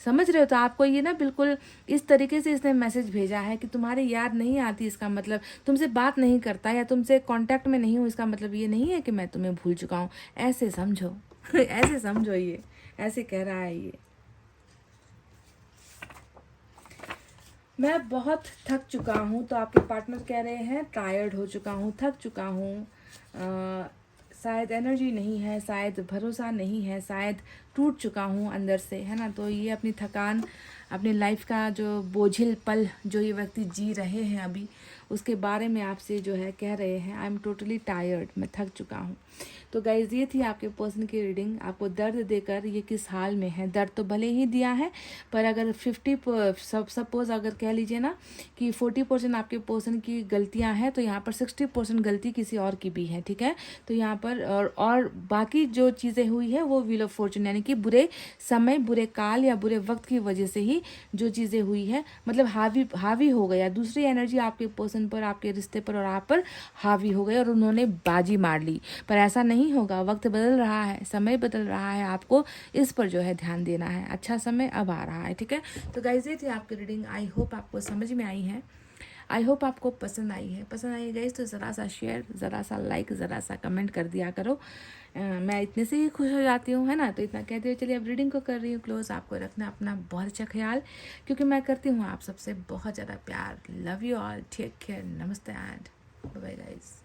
समझ रहे हो। तो आपको ये ना बिल्कुल इस तरीके से इसने मैसेज भेजा है कि तुम्हारी याद नहीं आती, इसका मतलब तुमसे बात नहीं करता या तुमसे कांटेक्ट में नहीं हूँ, इसका मतलब ये नहीं है कि मैं तुम्हें भूल चुका हूँ। ऐसे समझो ऐसे समझो, ये ऐसे कह रहा है ये। मैं बहुत थक चुका हूँ, तो आपके पार्टनर कह रहे हैं टायर्ड हो चुका हूँ, थक चुका हूँ, शायद एनर्जी नहीं है, शायद भरोसा नहीं है, शायद टूट चुका हूँ अंदर से, है ना। तो ये अपनी थकान, अपनी लाइफ का जो बोझिल पल जो ये व्यक्ति जी रहे हैं अभी, उसके बारे में आपसे जो है कह रहे हैं आई एम टोटली टायर्ड, मैं थक चुका हूँ। तो गाइज ये थी आपके पर्सन की रीडिंग। आपको दर्द देकर ये किस हाल में है, दर्द तो भले ही दिया है, पर अगर 50 अगर कह लीजिए ना कि 40% आपके पर्सन की गलतियां हैं, तो यहाँ पर 60% गलती किसी और की भी है, ठीक है। तो यहाँ पर और बाकी जो चीज़ें हुई है वो व्हील ऑफ फॉर्चून, यानी कि बुरे समय, बुरे काल या बुरे वक्त की वजह से ही जो चीज़ें हुई है, मतलब हावी हो गया, दूसरी एनर्जी आपके पर्सन पर, आपके रिश्ते पर और आप पर हावी हो गई और उन्होंने बाजी मार ली। पर ऐसा नहीं होगा, वक्त बदल रहा है, समय बदल रहा है, आपको इस पर जो है ध्यान देना है। अच्छा समय अब आ रहा है, ठीक है। तो गाइस ये थी आपकी रीडिंग। आई होप आपको समझ में आई है, आई होप आपको पसंद आई है। पसंद आई गाइस तो ज़रा सा शेयर, ज़रा सा लाइक, ज़रा सा कमेंट कर दिया करो। मैं इतने से ही खुश हो जाती हूँ, है ना। तो इतना कहते हुए चलिए अब रीडिंग को कर रही हूँ क्लोज। आपको रखना अपना बहुत अच्छा ख्याल, क्योंकि मैं करती हूँ आप सबसे बहुत ज़्यादा प्यार। Love you all, take care, नमस्ते एंड बाय बाय गाइस।